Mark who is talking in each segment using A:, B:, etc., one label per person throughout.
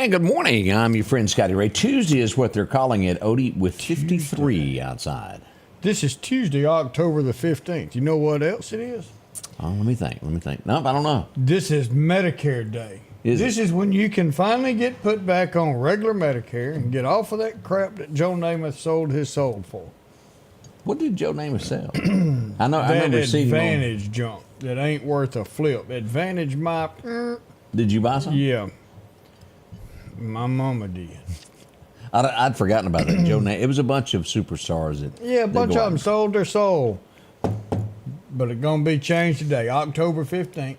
A: Good morning. I'm your friend Scotty Ray. Tuesday is what they're calling it, Odie, with 53 outside.
B: This is Tuesday, October the 15th. You know what else it is?
A: Oh, let me think. Nope, I don't know.
B: This is Medicare Day. This is when you can finally get put back on regular Medicare and get off of that crap that Joe Namath sold his soul for.
A: What did Joe Namath sell? I remember seeing
B: Advantage junk that ain't worth a flip. Advantage mop.
A: Did you buy some?
B: Yeah. My mama did.
A: I'd forgotten about that. Joe Namath. It was a bunch of superstars.
B: A bunch of them sold their soul. But it's going to be changed today, October 15th.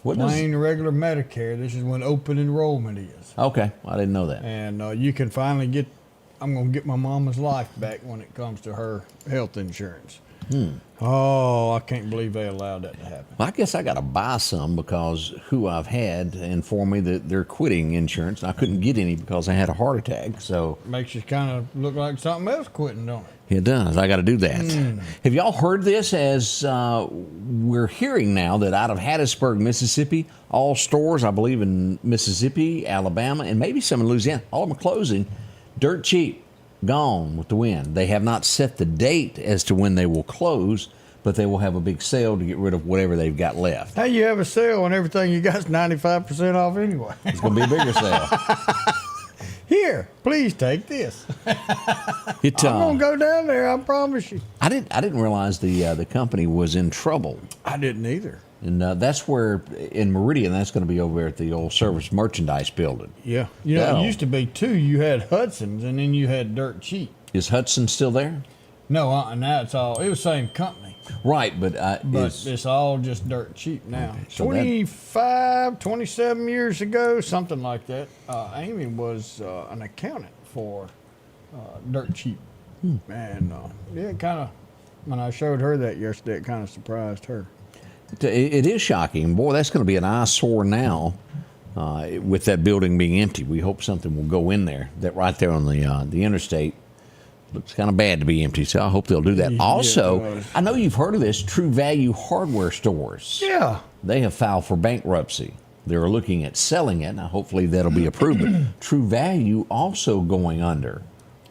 B: Plain regular Medicare. This is when open enrollment is.
A: Okay. I didn't know that.
B: And you can finally get, I'm going to get my mama's life back when it comes to her health insurance. Oh, I can't believe they allowed that to happen.
A: Well, I guess I got to buy some because who I've had informed me that they're quitting insurance. And I couldn't get any because I had a heart attack. So
B: makes you kind of look like something else quitting, don't it?
A: It does. I got to do that. Have y'all heard this? As we're hearing now that out of Hattiesburg, Mississippi, all stores, I believe in Mississippi, Alabama, and maybe some in Louisiana, all of them are closing. Dirt cheap. Gone with the wind. They have not set the date as to when they will close, but they will have a big sale to get rid of whatever they've got left.
B: How you have a sale when everything you got's 95% off anyway?
A: It's going to be a bigger sale.
B: Here, please take this. I'm going to go down there, I promise you.
A: I didn't realize the company was in trouble.
B: I didn't either.
A: And that's where, in Meridian, that's going to be over at the old Service Merchandise Building.
B: Yeah. It used to be two. You had Hudson's, and then you had Dirt Cheap.
A: Is Hudson still there?
B: No, now it's all, it was the same company.
A: Right, but
B: it's all just Dirt Cheap now.
A: Okay, so
B: 27 years ago, something like that, Amy was an accountant for Dirt Cheap. And it kind of, when I showed her that yesterday, it kind of surprised her.
A: It is shocking. Boy, that's going to be an eyesore now with that building being empty. We hope something will go in there. That right there on the interstate looks kind of bad to be empty, so I hope they'll do that.
B: Yeah,
A: also, I know you've heard of this, True Value hardware stores.
B: Yeah.
A: They have filed for bankruptcy. They're looking at selling it. Now, hopefully that'll be approved. But True Value also going under.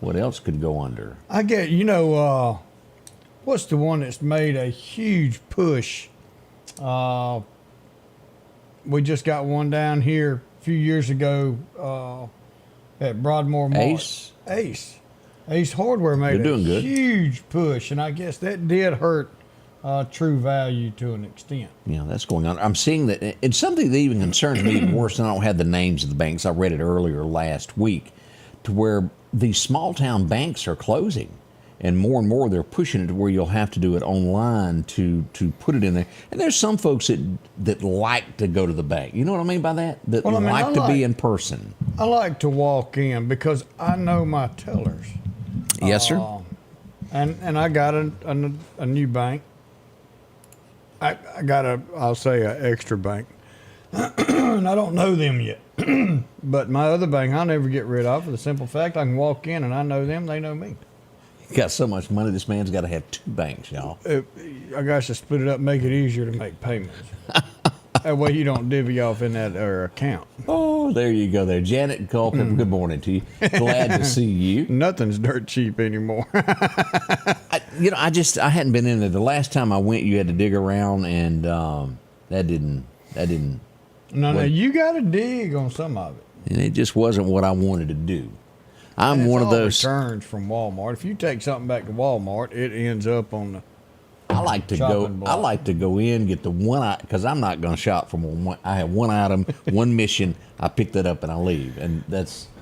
A: What else could go under?
B: I get, what's the one that's made a huge push? We just got one down here a few years ago at Broadmoor Mart. Ace Hardware made a huge push, and I guess that did hurt True Value to an extent.
A: Yeah, that's going on. I'm seeing that. It's something that even concerns me even worse, and I don't have the names of the banks. I read it earlier last week, to where these small town banks are closing. And more they're pushing it to where you'll have to do it online to put it in there. And there's some folks that like to go to the bank. You know what I mean by that? That like to be in person.
B: I like to walk in because I know my tellers.
A: Yes, sir.
B: And I got a new bank. I got I'll say an extra bank. And I don't know them yet. But my other bank I'll never get rid of for the simple fact I can walk in and I know them, they know me.
A: Got so much money, this man's got to have two banks, y'all.
B: I got to split it up, make it easier to make payments. That way you don't divvy off in that account.
A: Oh, there you go there. Janet and Culper, good morning to you. Glad to see you.
B: Nothing's dirt cheap anymore.
A: I hadn't been in there. The last time I went, you had to dig around, and that didn't.
B: No, you got to dig on some of it.
A: And it just wasn't what I wanted to do. I'm one of those
B: returns from Walmart. If you take something back to Walmart, it ends up on the.
A: I like to go in, get the one because I'm not going to shop from one. I have one item, one mission. I pick that up and I leave, and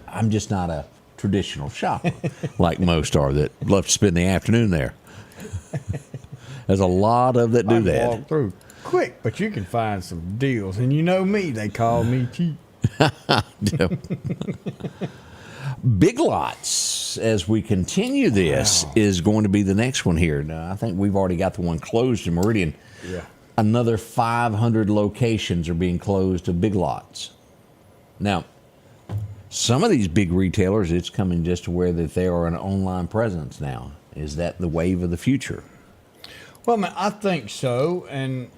A: I'm just not a traditional shopper like most are that love to spend the afternoon there. There's a lot of that do
B: I can
A: that.
B: walk through quick, but you can find some deals. And you know me, they call me cheap.
A: Big Lots, as we continue this, is going to be the next one here. Now, I think we've already got the one closed in Meridian.
B: Yeah.
A: Another 500 locations are being closed of Big Lots. Now, some of these big retailers, it's coming just to where that they are an online presence now. Is that the wave of the future?
B: Well, man, I think so. And,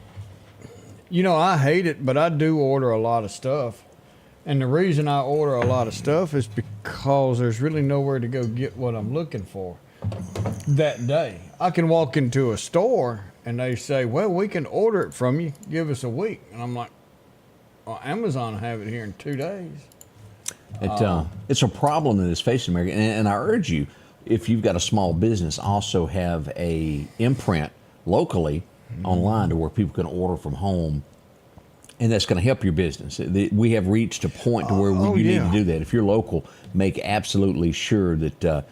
B: you know, I hate it, but I do order a lot of stuff. And the reason I order a lot of stuff is because there's really nowhere to go get what I'm looking for that day. I can walk into a store and they say, well, we can order it from you. Give us a week. And I'm like, well, Amazon will have it here in 2 days.
A: It's a problem that is facing America. And I urge you, if you've got a small business, also have a imprint locally online to where people can order from home. And that's going to help your business. We have reached a point to where you need to do that. If you're local, make absolutely sure that,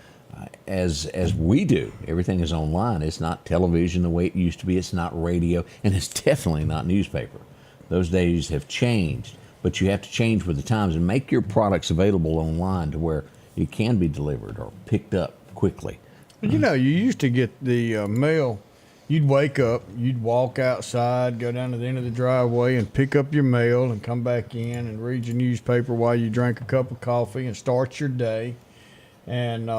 A: as we do, everything is online. It's not television the way it used to be. It's not radio, and it's definitely not newspaper. Those days have changed, but you have to change with the times and make your products available online to where it can be delivered or picked up quickly.
B: You know, you used to get the mail. You'd wake up, you'd walk outside, go down to the end of the driveway and pick up your mail and come back in and read your newspaper while you drank a cup of coffee and start your day. And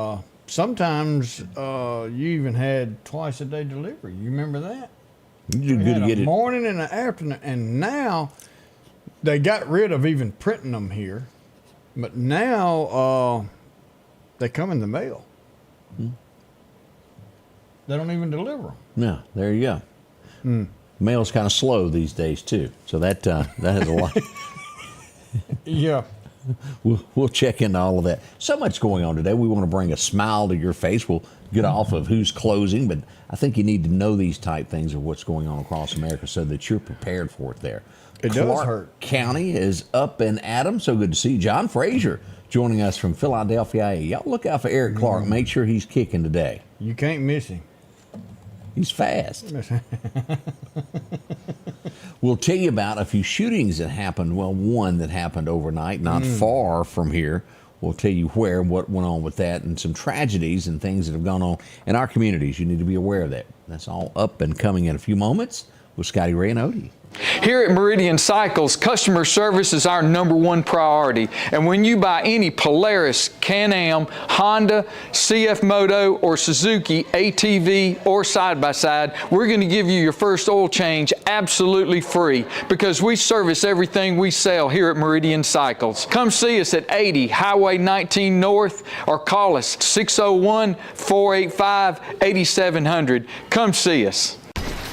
B: sometimes you even had twice a day delivery. You remember that?
A: You good to get it.
B: Morning and an afternoon. And now they got rid of even printing them here. But now they come in the mail. They don't even deliver them.
A: Yeah, there you go. Mail's kind of slow these days too, so that has a lot.
B: Yeah.
A: We'll check into all of that. So much going on today. We want to bring a smile to your face. We'll get off of who's closing, but I think you need to know these type things of what's going on across America so that you're prepared for it there.
B: It does hurt.
A: County is up and at 'em. So good to see John Frazier joining us from Philadelphia. Y'all look out for Eric Clark. Make sure he's kicking today.
B: You can't miss him.
A: He's fast. We'll tell you about a few shootings that happened. Well, one that happened overnight, not far from here. We'll tell you where and what went on with that, and some tragedies and things that have gone on in our communities. You need to be aware of that. That's all up and coming in a few moments with Scotty Ray and Odie.
C: Here at Meridian Cycles, customer service is our #1 priority. And when you buy any Polaris, Can-Am, Honda, CF Moto, or Suzuki ATV or side-by-side, we're going to give you your first oil change absolutely free because we service everything we sell here at Meridian Cycles. Come see us at 80 Highway 19 North or call us 601-485-8700. Come see us.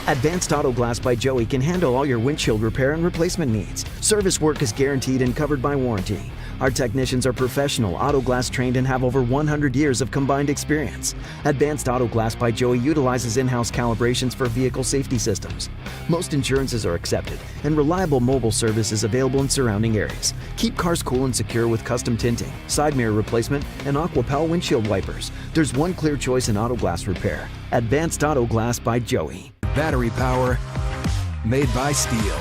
D: Advanced Auto Glass by Joey can handle all your windshield repair and replacement needs. Service work is guaranteed and covered by warranty. Our technicians are professional, auto glass trained, and have over 100 years of combined experience. Advanced Auto Glass by Joey utilizes in-house calibrations for vehicle safety systems. Most insurances are accepted, and reliable mobile service is available in surrounding areas. Keep cars cool and secure with custom tinting, side mirror replacement, and AquaPal windshield wipers. There's one clear choice in auto glass repair. Advanced Auto Glass by Joey.
E: Battery power made by steel.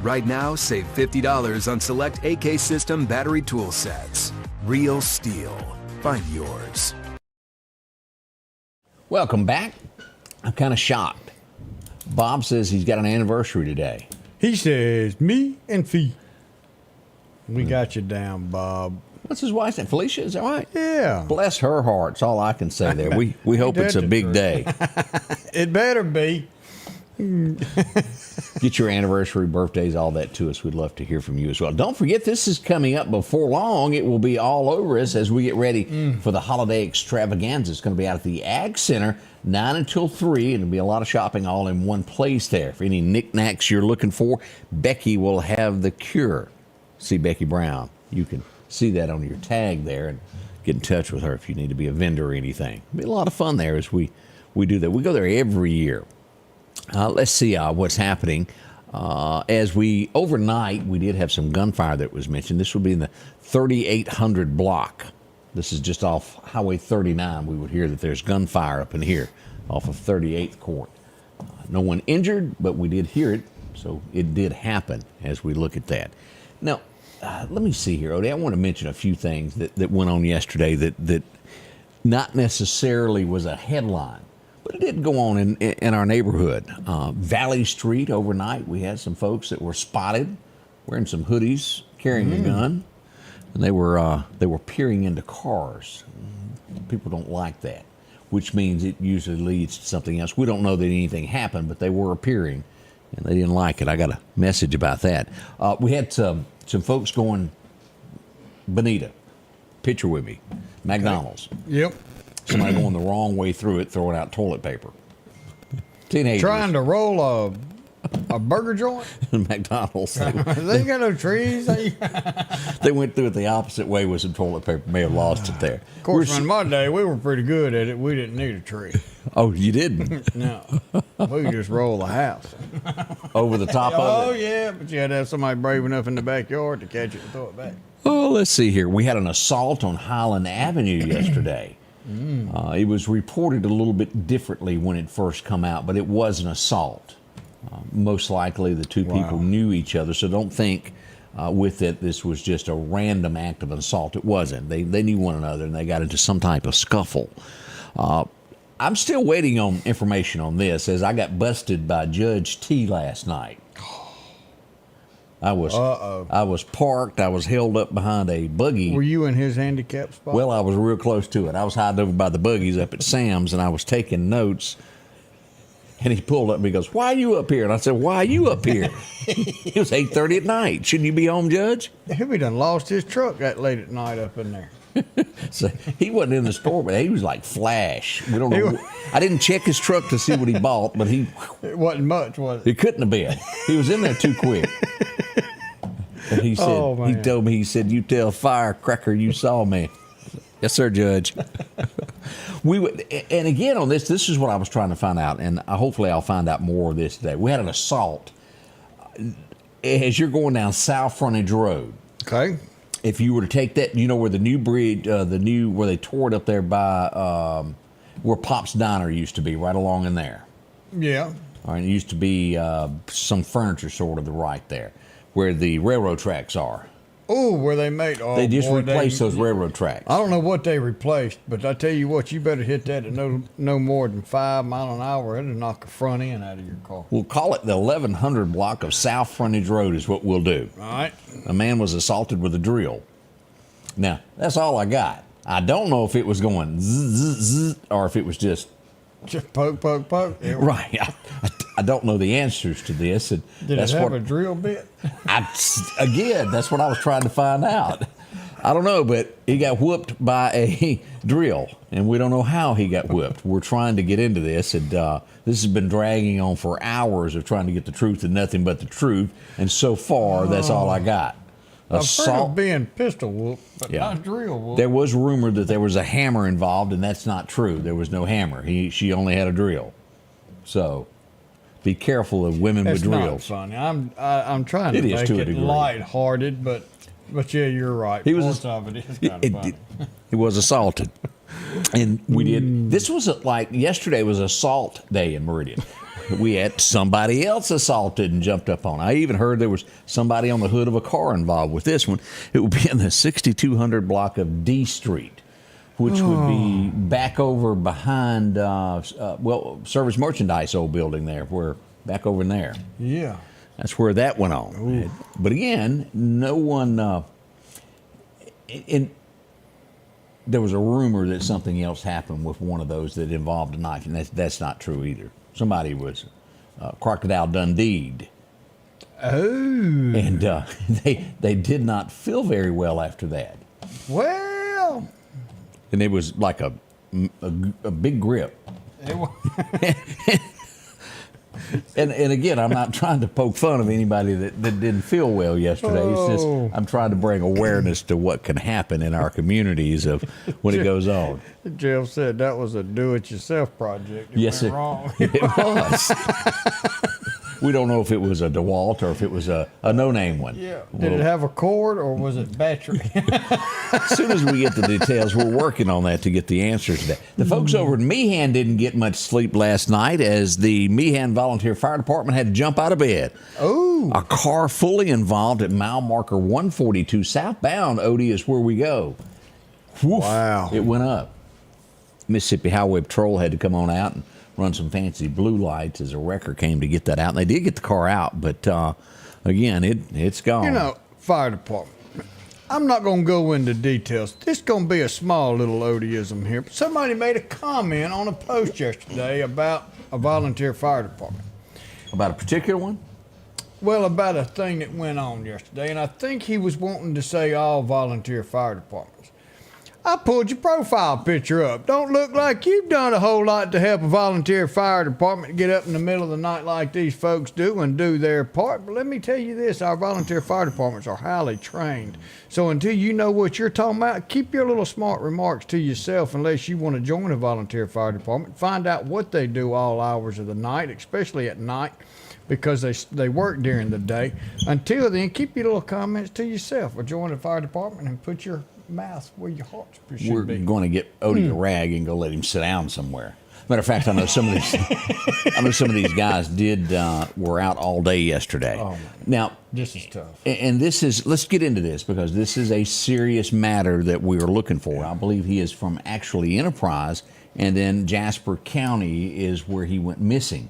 E: Right now, save $50 on select AK System battery tool sets. Real steel. Find yours.
A: Welcome back. I'm kind of shocked. Bob says he's got an anniversary today.
B: He says, me and Fee. We got you down, Bob.
A: What's his wife's name? Felicia, is that right?
B: Yeah.
A: Bless her heart. That's all I can say there. We hope it's a big day.
B: It better be.
A: Get your anniversary, birthdays, all that to us. We'd love to hear from you as well. Don't forget, this is coming up before long. It will be all over us as we get ready for the holiday extravaganza. It's going to be out at the Ag Center, 9 until 3, and it'll be a lot of shopping all in one place there. For any knickknacks you're looking for, Becky will have the cure. See Becky Brown. You can see that on your tag there and get in touch with her if you need to be a vendor or anything. It'll be a lot of fun there as we do that. We go there every year. Let's see what's happening. Overnight, we did have some gunfire that was mentioned. This would be in the 3800 block. This is just off Highway 39. We would hear that there's gunfire up in here off of 38th Court. No one injured, but we did hear it, so it did happen as we look at that. Now, let me see here, Odie. I want to mention a few things that went on yesterday that not necessarily was a headline, but it did go on in our neighborhood. Valley Street overnight, we had some folks that were spotted wearing some hoodies, carrying a gun, and they were peering into cars. People don't like that, which means it usually leads to something else. We don't know that anything happened, but they were appearing, and they didn't like it. I got a message about that. We had some folks going, Bonita, picture with me, McDonald's.
B: Yep.
A: Somebody going the wrong way through it, throwing out toilet paper. Teenagers.
B: Trying to roll a burger joint?
A: McDonald's.
B: They ain't got no trees.
A: They went through it the opposite way with some toilet paper. May have lost it there.
B: Of course, in my day, we were pretty good at it. We didn't need a tree.
A: Oh, you didn't?
B: No. We could just roll the house.
A: Over the top of
B: Oh,
A: it?
B: yeah, but you had to have somebody brave enough in the backyard to catch it and throw it back.
A: Oh, let's see here. We had an assault on Highland Avenue yesterday. It was reported a little bit differently when it first come out, but it was an assault. Most likely the two people knew each other, so don't think with it this was just a random act of an assault. It wasn't. They knew one another, and they got into some type of scuffle. I'm still waiting on information on this, as I got busted by Judge T last night. I was parked. I was held up behind a buggy.
B: Were you in his handicap spot?
A: Well, I was real close to it. I was hiding over by the buggies up at Sam's, and I was taking notes. And he pulled up and he goes, "Why are you up here?" And I said, "Why are you up here?" It was 8:30 at night. Shouldn't you be home, Judge?
B: He done lost his truck that late at night up in there.
A: So he wasn't in the store, but he was like Flash. We don't know. I didn't check his truck to see what he bought, but
B: it wasn't much, was it?
A: It couldn't have been. He was in there too quick. And he said, he told me, he said, "You tell Firecracker you saw me." Yes, sir, Judge. And again on this is what I was trying to find out, and hopefully I'll find out more of this today. We had an assault as you're going down South Frontage Road.
B: Okay.
A: If you were to take that, you know where the new bridge, where they tore it up there by where Pop's Diner used to be, right along in there.
B: Yeah.
A: All right, it used to be some furniture store to the right there, where the railroad tracks are.
B: Oh, where they made. Oh,
A: they just
B: boy,
A: replaced those railroad tracks.
B: I don't know what they replaced, but I tell you what, you better hit that at no more than 5 miles an hour. It'll knock the front end out of your car.
A: We'll call it the 1100 block of South Frontage Road is what we'll do.
B: All right.
A: A man was assaulted with a drill. Now, that's all I got. I don't know if it was going zzz, zzz, zzz, or if it was just
B: poke, poke, poke.
A: Right. I don't know the answers to this. And
B: Did it have a drill bit?
A: Again, that's what I was trying to find out. I don't know, but he got whooped by a drill, and we don't know how he got whooped. We're trying to get into this, and this has been dragging on for hours of trying to get the truth and nothing but the truth, and so far, that's all I got.
B: I've heard of being pistol whooped, but not drill whooped.
A: There was rumor that there was a hammer involved, and that's not true. There was no hammer. She only had a drill. So be careful of women with drills.
B: That's not funny. I'm trying to make it lighthearted, but yeah, you're right. It was kind of funny.
A: He was assaulted, and we did. This was yesterday was assault day in Meridian. We had somebody else assaulted and jumped up on. I even heard there was somebody on the hood of a car involved with this one. It would be in the 6200 block of D Street, which would be back over behind, Service Merchandise old building there, back over in there.
B: Yeah.
A: That's where that went on. Ooh. But again, no one, there was a rumor that something else happened with one of those that involved a knife, and that's not true either. Somebody was Crocodile Dundee'd.
B: Oh.
A: And they did not feel very well after that.
B: Well.
A: And it was like a big grip. And again, I'm not trying to poke fun of anybody that didn't feel well yesterday. It's just I'm trying to bring awareness to what can happen in our communities of when it goes on.
B: Jeff said that was a do-it-yourself project.
A: Yes,
B: went wrong.
A: it was. We don't know if it was a DeWalt or if it was a no-name one.
B: Yeah. Did it have a cord or was it battery?
A: As soon as we get the details, we're working on that to get the answers to that. The folks over in Meehan didn't get much sleep last night as the Meehan Volunteer Fire Department had to jump out of bed.
B: Oh.
A: A car fully involved at mile marker 142 southbound, Odie, is where we go. Woof,
B: Wow.
A: it went up. Mississippi Highway Patrol had to come on out and run some fancy blue lights as a wrecker came to get that out. And they did get the car out, but again, it's gone.
B: You know, fire department. I'm not going to go into details. This is going to be a small little Odieism here. But somebody made a comment on a post yesterday about a volunteer fire department.
A: About a particular one?
B: Well, about a thing that went on yesterday, and I think he was wanting to say all volunteer fire departments. I pulled your profile picture up. Don't look like you've done a whole lot to help a volunteer fire department get up in the middle of the night like these folks do and do their part. But let me tell you this, our volunteer fire departments are highly trained. So until you know what you're talking about, keep your little smart remarks to yourself unless you want to join a volunteer fire department. Find out what they do all hours of the night, especially at night, because they work during the day. Until then, keep your little comments to yourself or join the fire department and put your mouth where your heart should
A: We're
B: be.
A: going to get Odie a rag and go let him sit down somewhere. Matter of fact, I know some of these guys were out all day yesterday.
B: Oh,
A: now,
B: this is tough.
A: And let's get into this because this is a serious matter that we are looking for. I believe he is from actually Enterprise, and then Jasper County is where he went missing.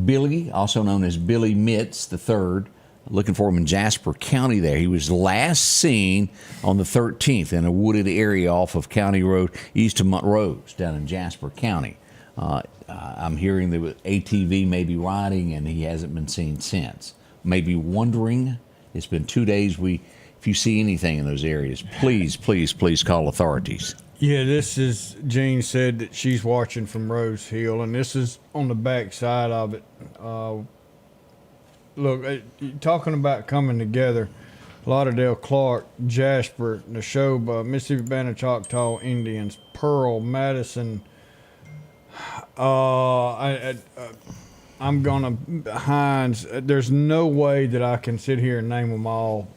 A: Billy, also known as Billy Mitz III, looking for him in Jasper County there. He was last seen on the 13th in a wooded area off of County Road east of Montrose down in Jasper County. I'm hearing that ATV may be riding and he hasn't been seen since. Maybe wondering. It's been 2 days. If you see anything in those areas, please, please, please call authorities.
B: Yeah, this is, Jean said that she's watching from Rose Hill, and this is on the back side of it. Look, talking about coming together, Lauderdale, Clark, Jasper, Neshoba, Mississippi Band of Choctaw Indians, Pearl, Madison. I'm gonna Hines. There's no way that I can sit here and name them all.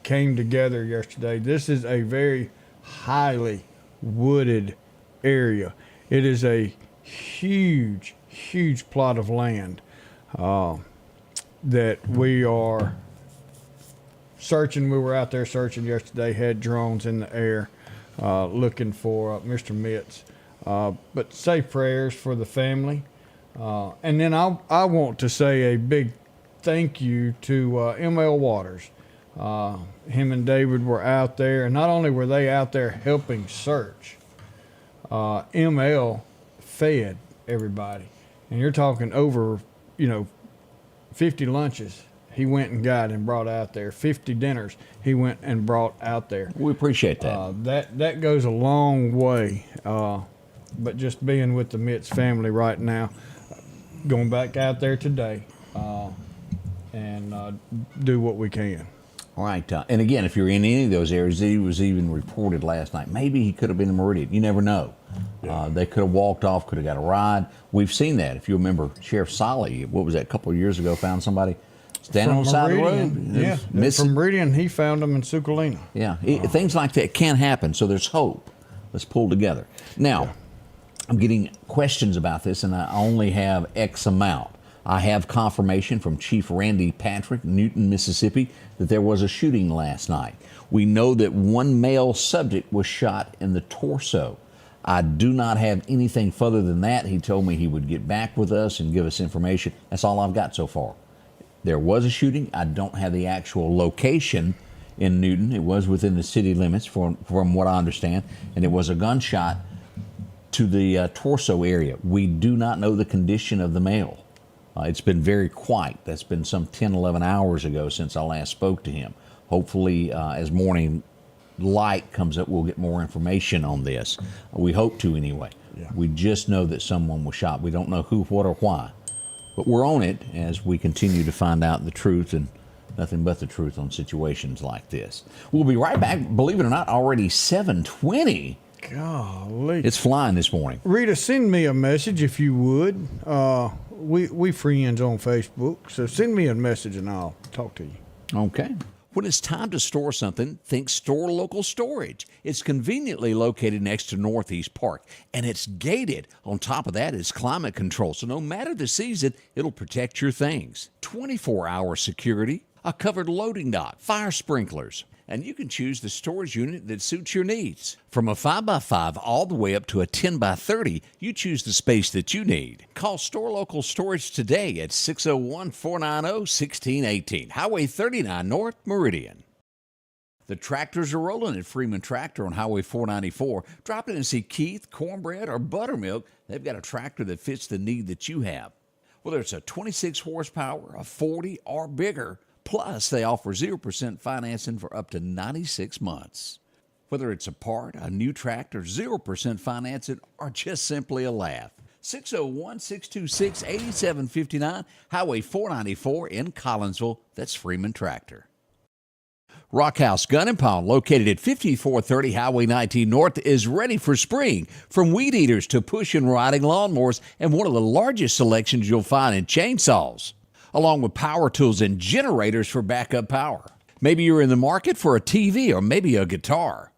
B: Came together yesterday. This is a very highly wooded area. It is a huge, huge plot of land. That we are searching. We were out there searching yesterday, had drones in the air looking for Mr. Mitz. But say prayers for the family. And then I want to say a big thank you to M.L. Waters. Him and David were out there, and not only were they out there helping search, M.L. fed everybody. And you're talking over, 50 lunches he went and got and brought out there. 50 dinners he went and brought out there.
A: We appreciate that.
B: That goes a long way. But just being with the Mitz family right now, going back out there today, and do what we can.
A: All right. And again, if you're in any of those areas, he was even reported last night. Maybe he could have been in Meridian. You never know. Yeah. They could have walked off, could have got a ride. We've seen that. If you remember, Sheriff Solly, what was that, a couple of years ago, found somebody standing on the side of the road.
B: Yeah, from Meridian, he found them in Sucolina.
A: Yeah, things like that can happen, so there's hope. Let's pull together. Now, I'm getting questions about this, and I only have X amount. I have confirmation from Chief Randy Patrick, Newton, Mississippi, that there was a shooting last night. We know that one male subject was shot in the torso. I do not have anything further than that. He told me he would get back with us and give us information. That's all I've got so far. There was a shooting. I don't have the actual location in Newton. It was within the city limits from what I understand, and it was a gunshot to the torso area. We do not know the condition of the male. It's been very quiet. That's been some 10, 11 hours ago since I last spoke to him. Hopefully, as morning light comes up, we'll get more information on this. We hope to anyway. Yeah. We just know that someone was shot. We don't know who, what, or why. But we're on it as we continue to find out the truth and nothing but the truth on situations like this. We'll be right back. Believe it or not, already 7:20.
B: Golly.
A: It's flying this morning.
B: Rita, send me a message if you would. We friends on Facebook, so send me a message and I'll talk to you.
A: Okay. When it's time to store something, think Store Local Storage. It's conveniently located next to Northeast Park, and it's gated. On top of that, it's climate control, so no matter the season, it'll protect your things. 24-hour security, a covered loading dock, fire sprinklers, and you can choose the storage unit that suits your needs. From a 5x5 all the way up to a 10x30, you choose the space that you need. Call Store Local Storage today at 601-490-1618, Highway 39 North, Meridian. The tractors are rolling at Freeman Tractor on Highway 494. Drop in and see Keith, Cornbread, or Buttermilk. They've got a tractor that fits the need that you have. Whether it's a 26 horsepower, a 40, or bigger, plus, they offer 0% financing for up to 96 months. Whether it's a part, a new tractor, 0% financing, or just simply a laugh. 601-626-8759, Highway 494 in Collinsville. That's Freeman Tractor. Rockhouse Gun and Pound, located at 5430 Highway 19 North, is ready for spring. From weed eaters to push and riding lawnmowers, and one of the largest selections you'll find in chainsaws, along with power tools and generators for backup power. Maybe you're in the market for a TV or maybe a guitar.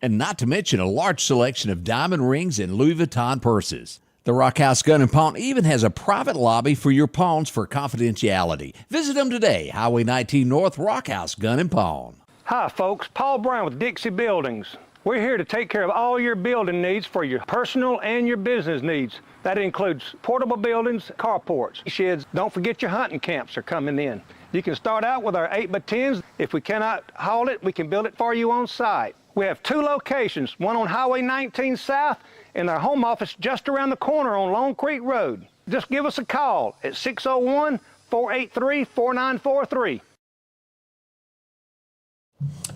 A: And not to mention a large selection of diamond rings and Louis Vuitton purses. The Rockhouse Gun & Pawn even has a private lobby for your pawns for confidentiality. Visit them today, Highway 19 North, Rockhouse Gun & Pawn.
F: Hi folks, Paul Brown with Dixie Buildings. We're here to take care of all your building needs for your personal and your business needs. That includes portable buildings, carports, sheds. Don't forget your hunting camps are coming in. You can start out with our 8x10s. If we cannot haul it, we can build it for you on site. We have 2 locations, one on Highway 19 South and our home office just around the corner on Long Creek Road. Just give us a call at 601-483-4943.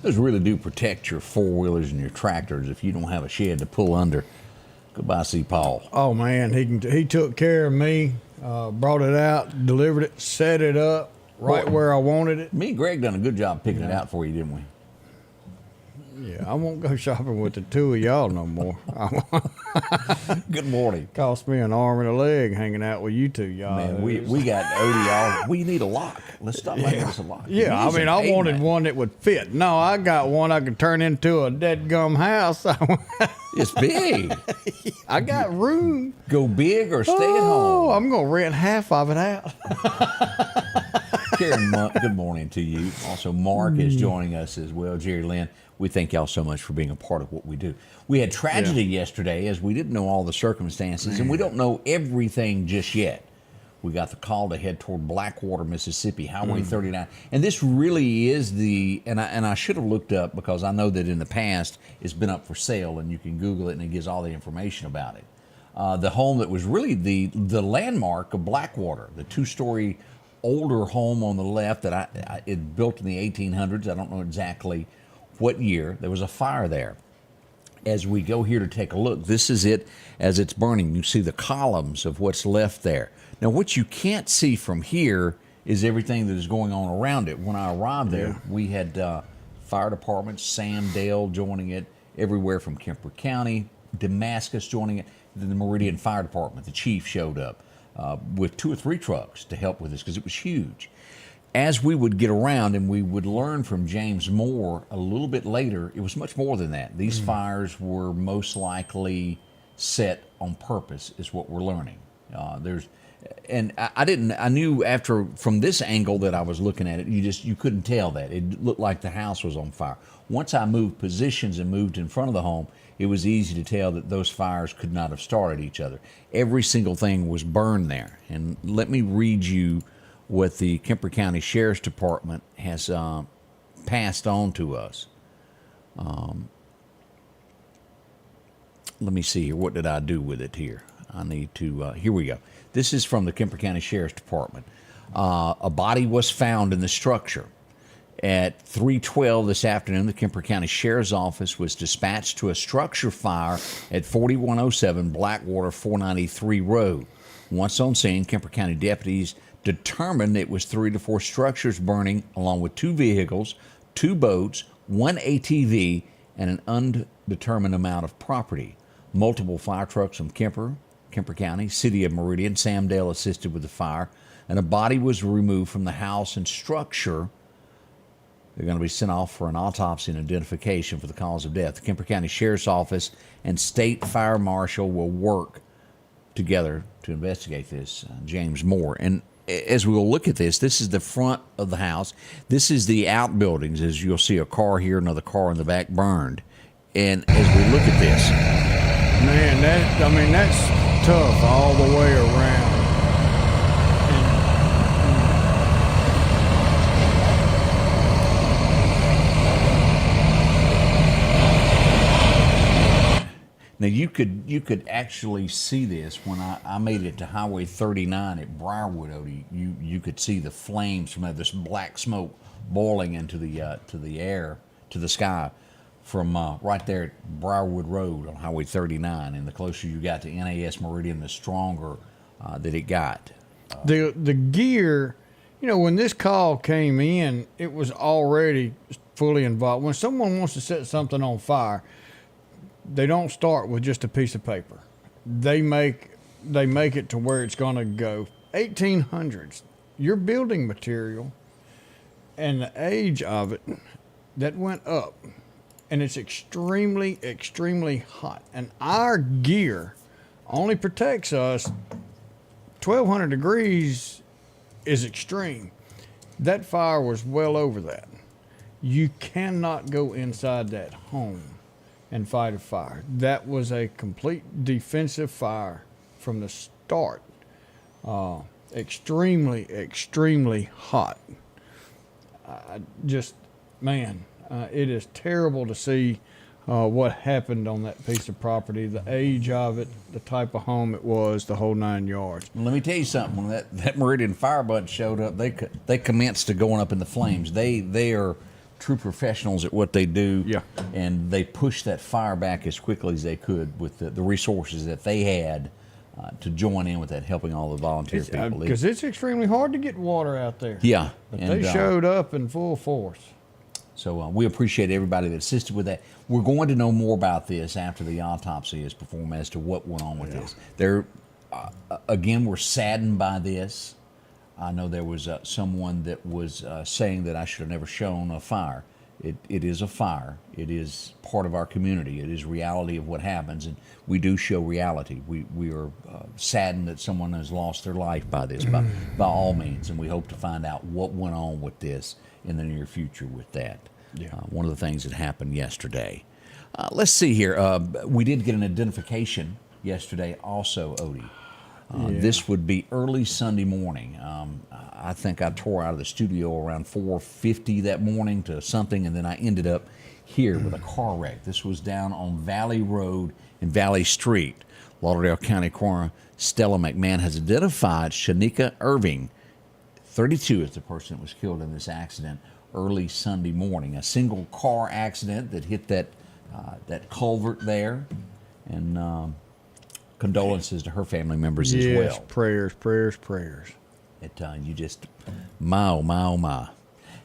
A: Those really do protect your four-wheelers and your tractors if you don't have a shed to pull under. Goodbye, see Paul.
B: Oh man, he took care of me, brought it out, delivered it, set it up right where I wanted it.
A: Me and Greg done a good job picking it out for you, didn't we?
B: Yeah, I won't go shopping with the two of y'all no more.
A: Good morning.
B: Cost me an arm and a leg hanging out with you two, y'all.
A: Man, we got Odie all. We need a lock. Let's stop making us a lock.
B: Yeah, I mean, I wanted one that would fit. No, I got one I could turn into a dead gum house.
A: It's big.
B: I got room.
A: Go big or stay at home.
B: I'm going to rent half of it out.
A: Karen, good morning to you. Also, Mark is joining us as well. Jerry Lynn, we thank y'all so much for being a part of what we do. We had tragedy yesterday as we didn't know all the circumstances, and we don't know everything just yet. We got the call to head toward Blackwater, Mississippi, Highway 39. And this really is and I should have looked up because I know that in the past it's been up for sale and you can Google it and it gives all the information about it. The home that was really the landmark of Blackwater, the 2-story older home on the left that it built in the 1800s. I don't know exactly what year. There was a fire there. As we go here to take a look, this is it as it's burning. You see the columns of what's left there. Now, what you can't see from here is everything that is going on around it. When I arrived there, we had fire departments, Sam Dale joining it, everywhere from Kemper County, Damascus joining it, then the Meridian Fire Department. The chief showed up with 2 or 3 trucks to help with this because it was huge. As we would get around and we would learn from James Moore a little bit later, it was much more than that. These fires were most likely set on purpose, is what we're learning. I knew from this angle that I was looking at it, you couldn't tell that. It looked like the house was on fire. Once I moved positions and moved in front of the home, it was easy to tell that those fires could not have started each other. Every single thing was burned there. And let me read you what the Kemper County Sheriff's Department has passed on to us. Let me see here. What did I do with it here? I need to, here we go. This is from the Kemper County Sheriff's Department. A body was found in the structure. At 3:12 this afternoon, the Kemper County Sheriff's Office was dispatched to a structure fire at 4107 Blackwater 493 Road. Once on scene, Kemper County deputies determined it was 3 to 4 structures burning, along with 2 vehicles, 2 boats, 1 ATV, and an undetermined amount of property. Multiple fire trucks from Kemper County, City of Meridian, Sam Dale assisted with the fire, and a body was removed from the house and structure. They're going to be sent off for an autopsy and identification for the cause of death. The Kemper County Sheriff's Office and State Fire Marshal will work together to investigate this. James Moore. And as we'll look at this is the front of the house. This is the outbuildings. As you'll see, a car here, another car in the back burned. And as we look at this,
B: Man, that's tough all the way around.
A: now you could actually see this when I made it to Highway 39 at Briarwood, Odie. You could see the flames from this black smoke boiling into the air, to the sky, from right there at Briarwood Road on Highway 39. And the closer you got to NAS Meridian, the stronger that it got.
B: The gear, when this call came in, it was already fully involved. When someone wants to set something on fire, they don't start with just a piece of paper. They make it to where it's going to go. 1800s, your building material and the age of it, that went up. And it's extremely, extremely hot. And our gear only protects us. 1,200 degrees is extreme. That fire was well over that. You cannot go inside that home and fight a fire. That was a complete defensive fire from the start. Extremely, extremely hot. It is terrible to see what happened on that piece of property, the age of it, the type of home it was, the whole 9 yards.
A: Let me tell you something. When that Meridian Fire Bunch showed up, they commenced to going up in the flames. They are true professionals at what they do.
B: Yeah.
A: And they pushed that fire back as quickly as they could with the resources that they had to join in with that, helping all the volunteer people.
B: Because it's extremely hard to get water out there.
A: Yeah.
B: But they showed up in full force.
A: So we appreciate everybody that assisted with that. We're going to know more about this after the autopsy is performed as to what went on with this. Again, we're saddened by this. I know there was someone that was saying that I should have never shown a fire. It is a fire. It is part of our community. It is reality of what happens, and we do show reality. We are saddened that someone has lost their life by this, by all means, and we hope to find out what went on with this in the near future with that.
B: Yeah.
A: One of the things that happened yesterday. Let's see here. We did get an identification yesterday also, Odie. This would be early Sunday morning. I think I tore out of the studio around 4:50 that morning to something, and then I ended up here with a car wreck. This was down on Valley Road and Valley Street. Lauderdale County Coroner Stella McMahon has identified Shanika Irving, 32, is the person that was killed in this accident early Sunday morning. A single car accident that hit that culvert there, and condolences to her family members as well.
B: Yes, prayers.
A: You just, my.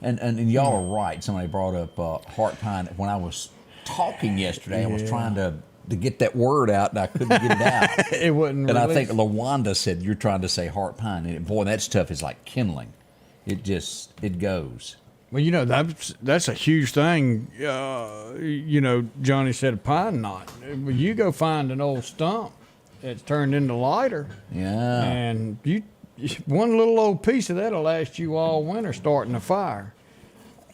A: And y'all are right. Somebody brought up heart pine. When I was talking yesterday, I was trying to get that word out, and I couldn't get it out.
B: It wouldn't.
A: And I think LaWanda said, you're trying to say heart pine. And boy, that stuff is like kindling. It goes.
B: Well, that's a huge thing. Johnny said a pine knot. You go find an old stump that's turned into lighter.
A: Yeah.
B: And one little old piece of that'll last you all winter starting a fire.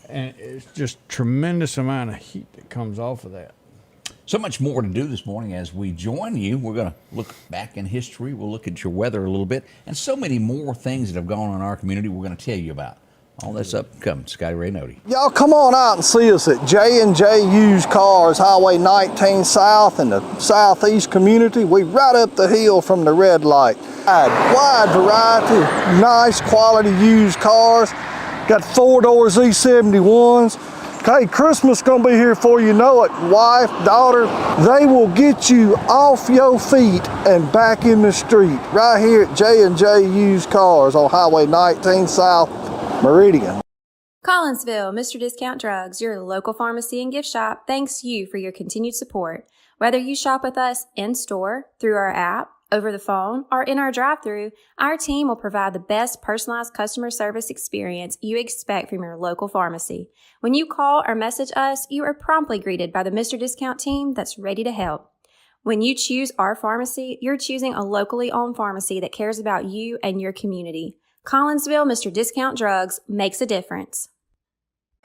B: And it's just tremendous amount of heat that comes off of that.
A: So much more to do this morning as we join you. We're going to look back in history. We'll look at your weather a little bit, and so many more things that have gone on in our community we're going to tell you about. All that's up and coming. Scotty Ray Report.
G: Y'all come on out and see us at J&J Used Cars, Highway 19 South in the southeast community. We right up the hill from the red light. Wide variety of nice quality used cars. Got 4-door Z71s. Hey, Christmas gonna be here before you know it. Wife, daughter, they will get you off your feet and back in the street. Right here at J&J Used Cars on Highway 19 South, Meridian.
H: Collinsville, Mr. Discount Drugs, your local pharmacy and gift shop, thanks you for your continued support. Whether you shop with us in-store, through our app, over the phone, or in our drive-thru, our team will provide the best personalized customer service experience you expect from your local pharmacy. When you call or message us, you are promptly greeted by the Mr. Discount team that's ready to help. When you choose our pharmacy, you're choosing a locally owned pharmacy that cares about you and your community. Collinsville, Mr. Discount Drugs makes a difference.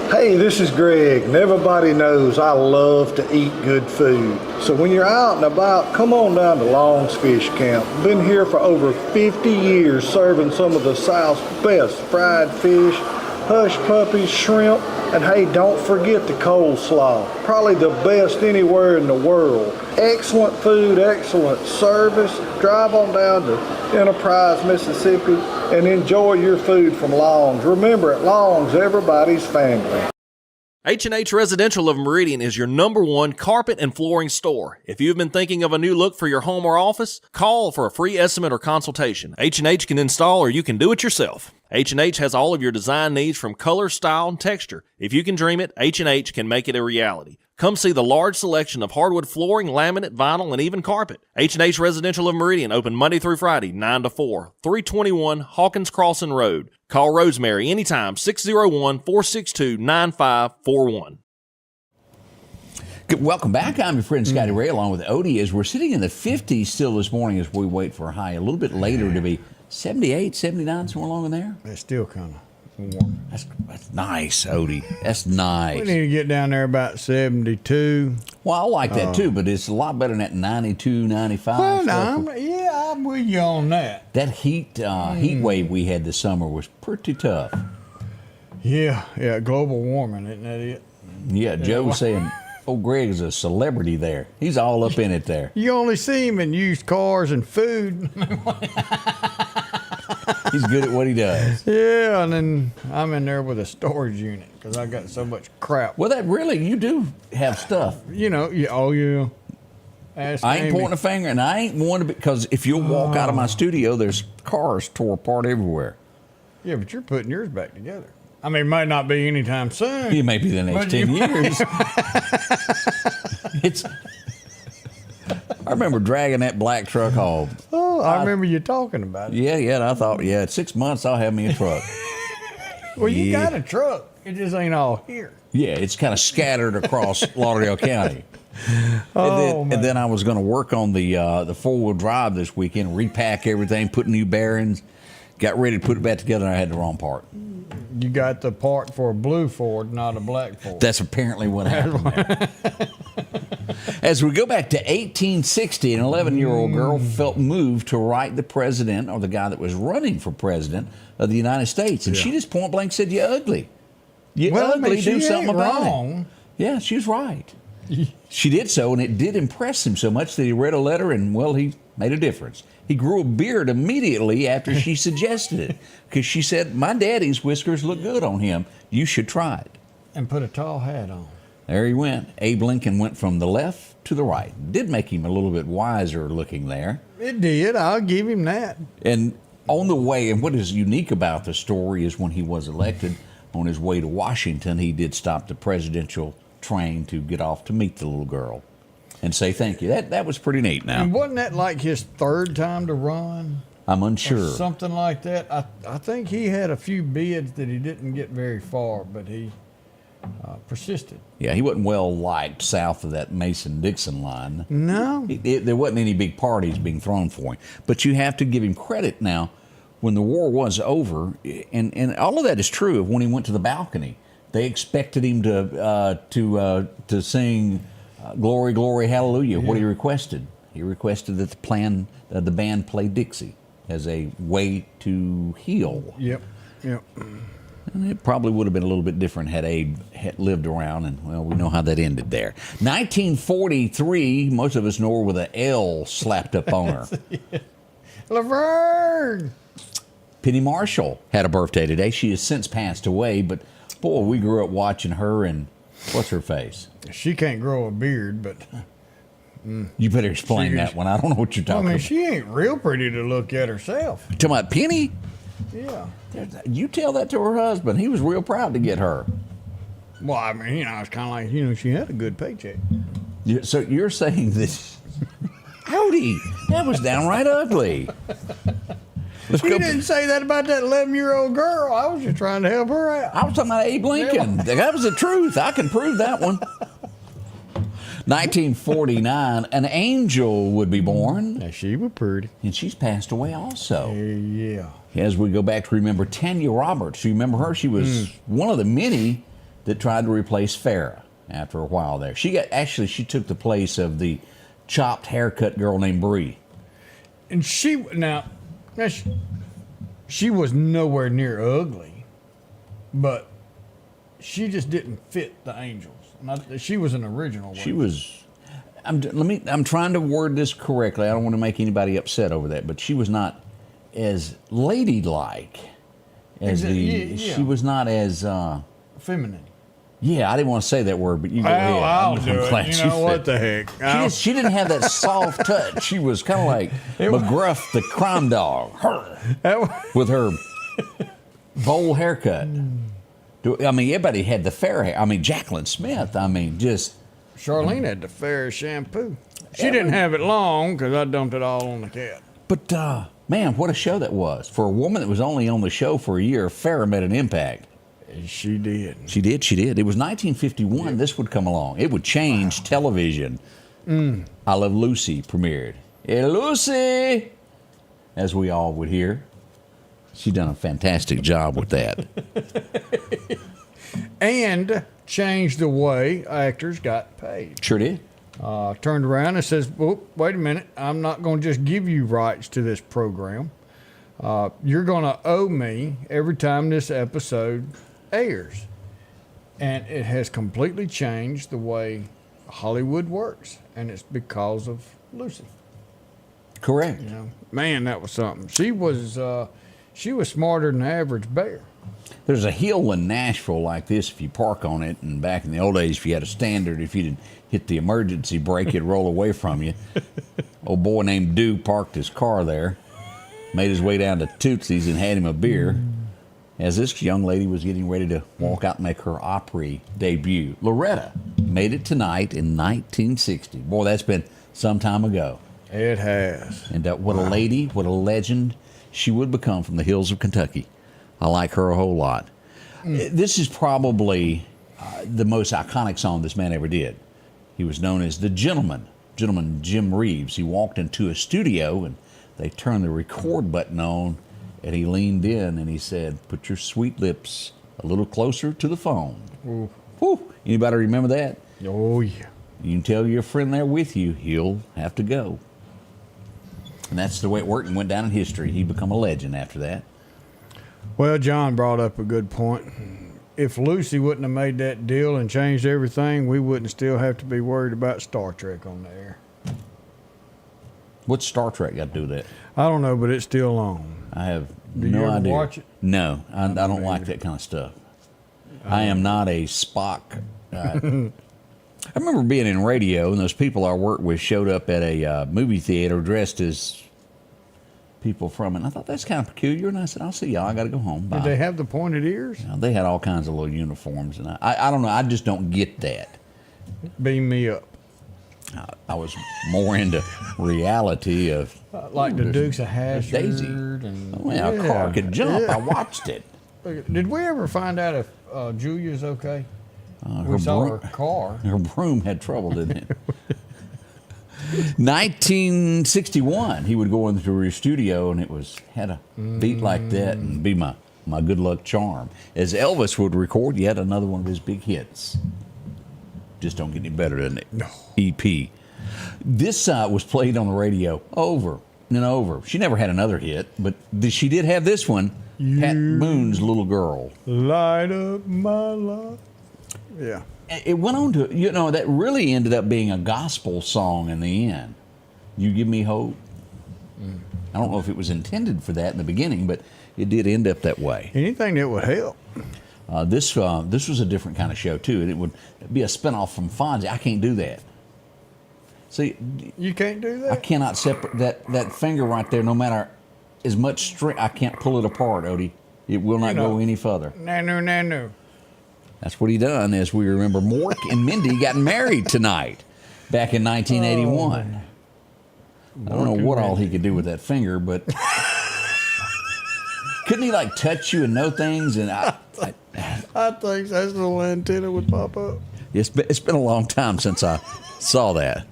G: Hey, this is Greg, and everybody knows I love to eat good food. So when you're out and about, come on down to Long's Fish Camp. Been here for over 50 years serving some of the South's best fried fish, hush puppies, shrimp, and hey, don't forget the coleslaw. Probably the best anywhere in the world. Excellent food, excellent service. Drive on down to Enterprise, Mississippi, and enjoy your food from Long's. Remember, at Long's, everybody's family.
I: H&H Residential of Meridian is your #1 carpet and flooring store. If you've been thinking of a new look for your home or office, call for a free estimate or consultation. H&H can install or you can do it yourself. H&H has all of your design needs from color, style, and texture. If you can dream it, H&H can make it a reality. Come see the large selection of hardwood flooring, laminate, vinyl, and even carpet. H&H Residential of Meridian, open Monday through Friday, 9 to 4, 321 Hawkins Crossing Road. Call Rosemary anytime, 601-462-9541.
A: Welcome back. I'm your friend Scotty Ray, along with Odie, as we're sitting in the 50s still this morning as we wait for a high a little bit later to be 78, 79, somewhere along in there.
B: It's still kind of warm.
A: That's nice, Odie. That's nice.
B: We need to get down there about 72.
A: Well, I like that too, but it's a lot better than that 92, 95.
B: Well, I'm with you on that.
A: That heat wave we had this summer was pretty tough.
B: Yeah, global warming, isn't that it?
A: Yeah, Joe was saying, old Greg is a celebrity there. He's all up in it there.
B: You only see him in used cars and food.
A: He's good at what he does.
B: Yeah, and then I'm in there with a storage unit because I got so much crap.
A: Well, you do have stuff.
B: You know, yeah. Ask
A: I ain't
B: Amy.
A: pointing a finger, and I ain't one to be, because if you'll walk out of my studio, there's cars tore apart everywhere.
B: Yeah, but you're putting yours back together. I mean, it might not be anytime soon.
A: It may be the next 10 years. I remember dragging that black truck home.
B: Oh, I remember you talking about it.
A: Yeah, and I thought, 6 months I'll have me a truck.
B: Well, you got a truck. It just ain't all here.
A: Yeah, it's kind of scattered across Lauderdale County.
B: Man.
A: And then I was going to work on the four-wheel drive this weekend, repack everything, put new bearings, got ready to put it back together, and I had the wrong part.
B: You got the part for a blue Ford, not a black Ford.
A: That's apparently what happened there. As we go back to 1860, an 11-year-old girl felt moved to write the president, or the guy that was running for president of the United States. And she just point blank said, "You ugly. You ugly, do something about it." Yeah, she was right. She did so, and it did impress him so much that he read a letter, and, well, he made a difference. He grew a beard immediately after she suggested it, because she said, "My daddy's whiskers look good on him. You should try it."
B: And put a tall hat on.
A: There he went. Abe Lincoln went from the left to the right. Did make him a little bit wiser looking there.
B: It did. I'll give him that.
A: And on the way, and what is unique about the story is when he was elected, on his way to Washington, he did stop the presidential train to get off to meet the little girl and say thank you. That was pretty neat now.
B: And wasn't that like his third time to run?
A: I'm unsure.
B: Or something like that. I think he had a few bids that he didn't get very far, but he persisted.
A: Yeah, he wasn't well liked south of that Mason-Dixon line.
B: No.
A: There wasn't any big parties being thrown for him. But you have to give him credit now. When the war was over, and all of that is true of when he went to the balcony, they expected him to sing "Glory, Glory, Hallelujah." Yeah. What he requested that the band play Dixie as a way to heal.
B: Yep.
A: And it probably would have been a little bit different had Abe lived around, and, well, we know how that ended there. 1943, most of us know her with an L slapped up on her.
B: Laverne!
A: Penny Marshall had a birthday today. She has since passed away, but boy, we grew up watching her, and What's her face?
B: She can't grow a beard, but
A: You better explain that one. I don't know what you're talking about.
B: she ain't real pretty to look at herself.
A: You talking about Penny?
B: Yeah.
A: You tell that to her husband. He was real proud to get her.
B: Well, I mean, it's kind of like, she had a good paycheck.
A: So you're saying that... Howdy, that was downright ugly.
B: You didn't say that about that 11-year-old girl. I was just trying to help her out.
A: I was talking about Abe Lincoln. That was the truth. I can prove that one. 1949, an angel would be born.
B: Now, she was pretty.
A: And she's passed away also.
B: Yeah.
A: As we go back to remember Tanya Roberts. You remember her? She was one of the many that tried to replace Farrah after a while there. She took the place of the chopped haircut girl named Bree.
B: And she was nowhere near ugly, but she just didn't fit the Angels. She was an original.
A: She was. I'm trying to word this correctly. I don't want to make anybody upset over that, but she was not as ladylike as She was not as
B: feminine.
A: Yeah, I didn't want to say that word, but you go ahead.
B: I'll do it. You know what the heck?
A: She didn't have that soft touch. She was kind of like McGruff the crime dog with her bowl haircut. I mean, everybody had the fair hair. I mean, Jacqueline Smith. I mean, just...
B: Charlene had the fair shampoo. She didn't have it long because I dumped it all on the cat.
A: But, man, what a show that was. For a woman that was only on the show for a year, Farrah made an impact.
B: She did.
A: She did. It was 1951. Yeah. This would come along. It would change television. I Love Lucy premiered. Hey, Lucy! As we all would hear. She done a fantastic job with that.
B: And changed the way actors got paid.
A: Sure did.
B: Turned around and says, well, wait a minute. I'm not going to just give you rights to this program. You're going to owe me every time this episode airs. And it has completely changed the way Hollywood works. And it's because of Lucy.
A: Correct.
B: Man, that was something. She was smarter than the average bear.
A: There's a hill in Nashville like this if you park on it. And back in the old days, if you had a standard, if you didn't hit the emergency brake, it'd roll away from you. Old boy named Dew parked his car there, made his way down to Tootsie's and had him a beer. As this young lady was getting ready to walk out and make her Opry debut. Loretta made it tonight in 1960. Boy, that's been some time ago.
B: It has.
A: And what a lady, what a legend she would become from the hills of Kentucky. I like her a whole lot. This is probably the most iconic song this man ever did. He was known as the Gentleman Jim Reeves. He walked into a studio and they turned the record button on and he leaned in and he said, "Put your sweet lips a little closer to the phone."
B: Ooh.
A: Whew. Anybody remember that?
B: Oh, yeah.
A: You can tell your friend there with you, he'll have to go. And that's the way it worked and went down in history. He became a legend after that.
B: Well, John brought up a good point. If Lucy wouldn't have made that deal and changed everything, we wouldn't still have to be worried about Star Trek on the air.
A: What's Star Trek got to do with that?
B: I don't know, but it's still on.
A: I have
B: Do
A: no
B: you ever
A: idea.
B: watch it?
A: No, I don't like that kind of stuff. I am not a Spock. I remember being in radio, and those people I worked with showed up at a movie theater dressed as people from it. And I thought, that's kind of peculiar. And I said, I'll see y'all. I got to go home. Bye.
B: Did they have the pointed ears?
A: They had all kinds of little uniforms. And I don't know. I just don't get that.
B: Beam me up.
A: I was more into reality of...
B: like the Dukes of Hazzard.
A: Daisy.
B: And,
A: a car could jump. I watched it.
B: Did we ever find out if Julia's okay?
A: Her
B: we saw her car.
A: Her broom had trouble, didn't it? 1961, he would go into his studio and it had a beat like that and be my good luck charm. As Elvis would record yet another one of his big hits. Just don't get any better than it.
B: No.
A: EP. This was played on the radio over and over. She never had another hit, but she did have this one. Pat Boone's Little Girl.
B: Light up my life. Yeah.
A: It went on to, that really ended up being a gospel song in the end. You Give Me Hope. I don't know if it was intended for that in the beginning, but it did end up that way.
B: Anything that would help.
A: This was a different kind of show too, and it would be a spinoff from Fonzie. I can't do that. See,
B: You can't do that?
A: I cannot separate that finger right there. No matter as much strength, I can't pull it apart, Odie. It will not go any further.
B: No.
A: That's what he done. As we remember, Mork and Mindy got married tonight, back in 1981. I don't know what all he could do with that finger, but couldn't he like touch you and know things? And
B: I think that little antenna would pop up.
A: It's been a long time since I saw that.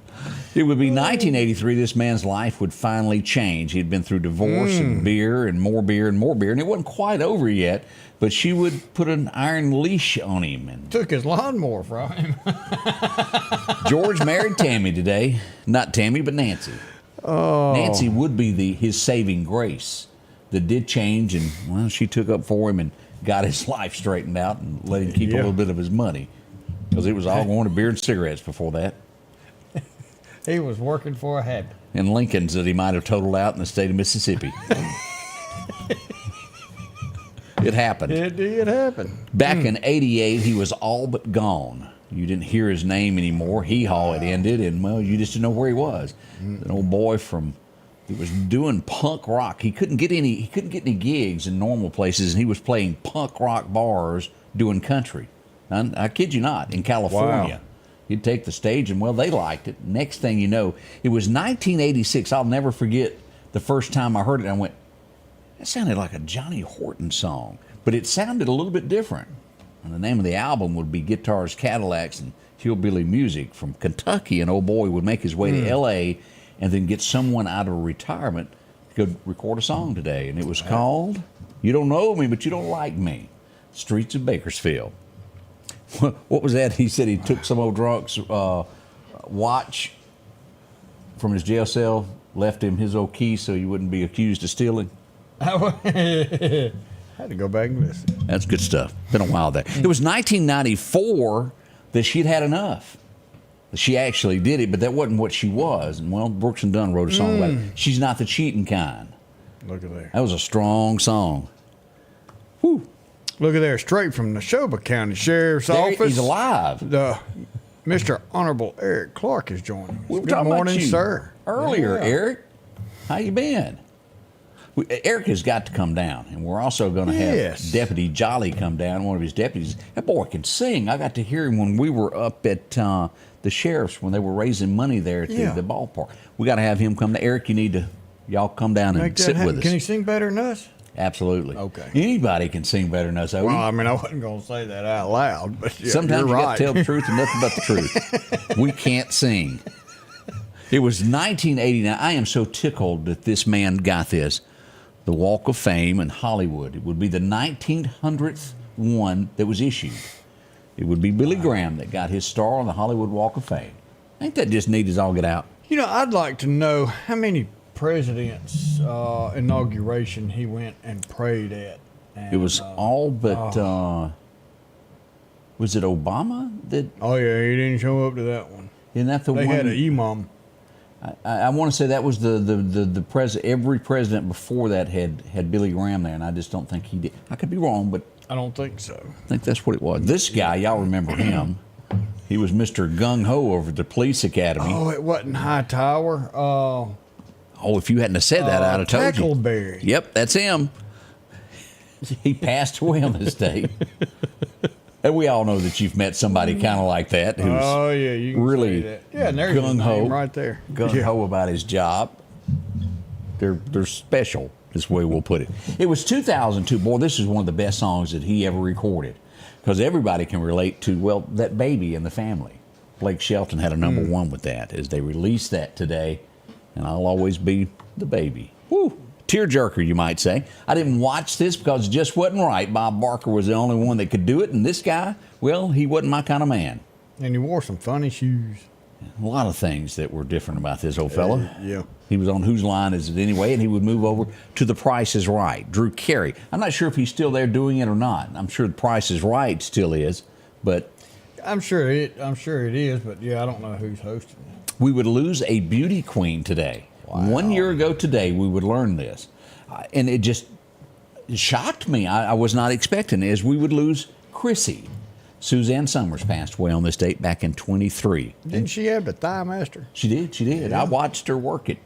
A: It would be 1983. This man's life would finally change. He'd been through divorce and beer and more beer and more beer, and it wasn't quite over yet. But she would put an iron leash on him and
B: Took his lawnmower from him.
A: George married Tammy today. Not Tammy, but Nancy.
B: Oh.
A: Nancy would be his saving grace that did change, and well, she took up for him and got his life straightened out and let him keep a little bit of his money, because it was all going to beer and cigarettes before that.
B: He was working for a habit.
A: And Lincolns that he might have totaled out in the state of Mississippi. It happened.
B: It did happen.
A: Back in 88, he was all but gone. You didn't hear his name anymore. Hee-haw had ended, and, well, you just didn't know where he was. An old boy he was doing punk rock. He couldn't get any gigs in normal places, and he was playing punk rock bars doing country. I kid you not, in California.
B: Wow.
A: He'd take the stage, and, well, they liked it. Next thing you know, it was 1986. I'll never forget the first time I heard it. I went, that sounded like a Johnny Horton song, but it sounded a little bit different. And the name of the album would be Guitars, Cadillacs, and Hillbilly Music. From Kentucky, an old boy would make his way to L.A. and then get someone out of retirement to go record a song today. And it was called You Don't Know Me, But You Don't Like Me, Streets of Bakersfield. What was that? He said he took some old drunk's watch from his jail cell, left him his old key so he wouldn't be accused of stealing.
B: I had to go back and listen.
A: That's good stuff. Been a while there. It was 1994 that she'd had enough. She actually did it, but that wasn't what she was. And, well, Brooks and Dunn wrote a song about it. She's Not the Cheating Kind.
B: Look at there.
A: That was a strong song. Whew.
B: Look at there, straight from the Neshoba County Sheriff's Office.
A: He's alive.
B: Mr. Honorable Eric Clark is joining us.
A: We were
B: Good
A: talking
B: morning,
A: about you
B: sir.
A: earlier,
B: Yeah.
A: Eric. How you been? Eric has got to come down, and we're also going to have Deputy Jolly come down, one of his deputies. That boy can sing. I got to hear him when we were up at the sheriff's when they were raising money there at the ballpark. We got to have him come. Eric, you need to, y'all come down and sit with us.
B: Can he sing better than us?
A: Absolutely.
B: Okay.
A: Anybody can sing better than us, Odie.
B: Well, I mean, I wasn't going to say that out loud, but yeah,
A: sometimes
B: you're
A: you got
B: right.
A: to tell the truth and nothing but the truth. We can't sing. It was 1989. I am so tickled that this man got this. The Walk of Fame in Hollywood. It would be the 1900th one that was issued. It would be Billy Graham that got his star on the Hollywood Walk of Fame. Ain't that just neat as all get out?
B: You know, I'd like to know how many presidents' inauguration he went and prayed at. And,
A: It was all but, was it Obama that?
B: Oh, yeah, he didn't show up to that one.
A: Isn't that the
B: They
A: one?
B: had an imam.
A: I want to say that was the president. Every president before that had Billy Graham there, and I just don't think he did. I could be wrong, but
B: I don't think so.
A: I think that's what it was. This guy, y'all remember him? He was Mr. Gung Ho over at the police academy.
B: Oh, it wasn't Hightower.
A: Oh, if you hadn't have said that, I'd have told you.
B: Tackleberry.
A: Yep, that's him. He passed away on this day. And we all know that you've met somebody kind of like that who's
B: Oh, yeah, you can
A: really
B: say that. Yeah, and there's his
A: gung-ho.
B: name right there.
A: Gung-ho about his job. They're special, is the way we'll put it. It was 2002. Boy, this is one of the best songs that he ever recorded, because everybody can relate to, well, that baby in the family. Blake Shelton had a number one with that as they released that today, and I'll always be the baby. Woo! Tearjerker, you might say. I didn't watch this because it just wasn't right. Bob Barker was the only one that could do it, and this guy, well, he wasn't my kind of man.
B: And he wore some funny shoes.
A: A lot of things that were different about this old fella.
B: Yeah.
A: He was on Whose Line Is It Anyway, and he would move over to The Price is Right. Drew Carey. I'm not sure if he's still there doing it or not. I'm sure The Price is Right still is, but
B: I'm sure it is, but yeah, I don't know who's hosting it.
A: we would lose a beauty queen today.
B: Wow.
A: 1 year ago today, we would learn this. And it just shocked me. I was not expecting it, as we would lose Chrissy. Suzanne Summers passed away on this date back in 23.
B: Didn't she have the Thigh Master?
A: She did.
B: Yeah.
A: I watched her work it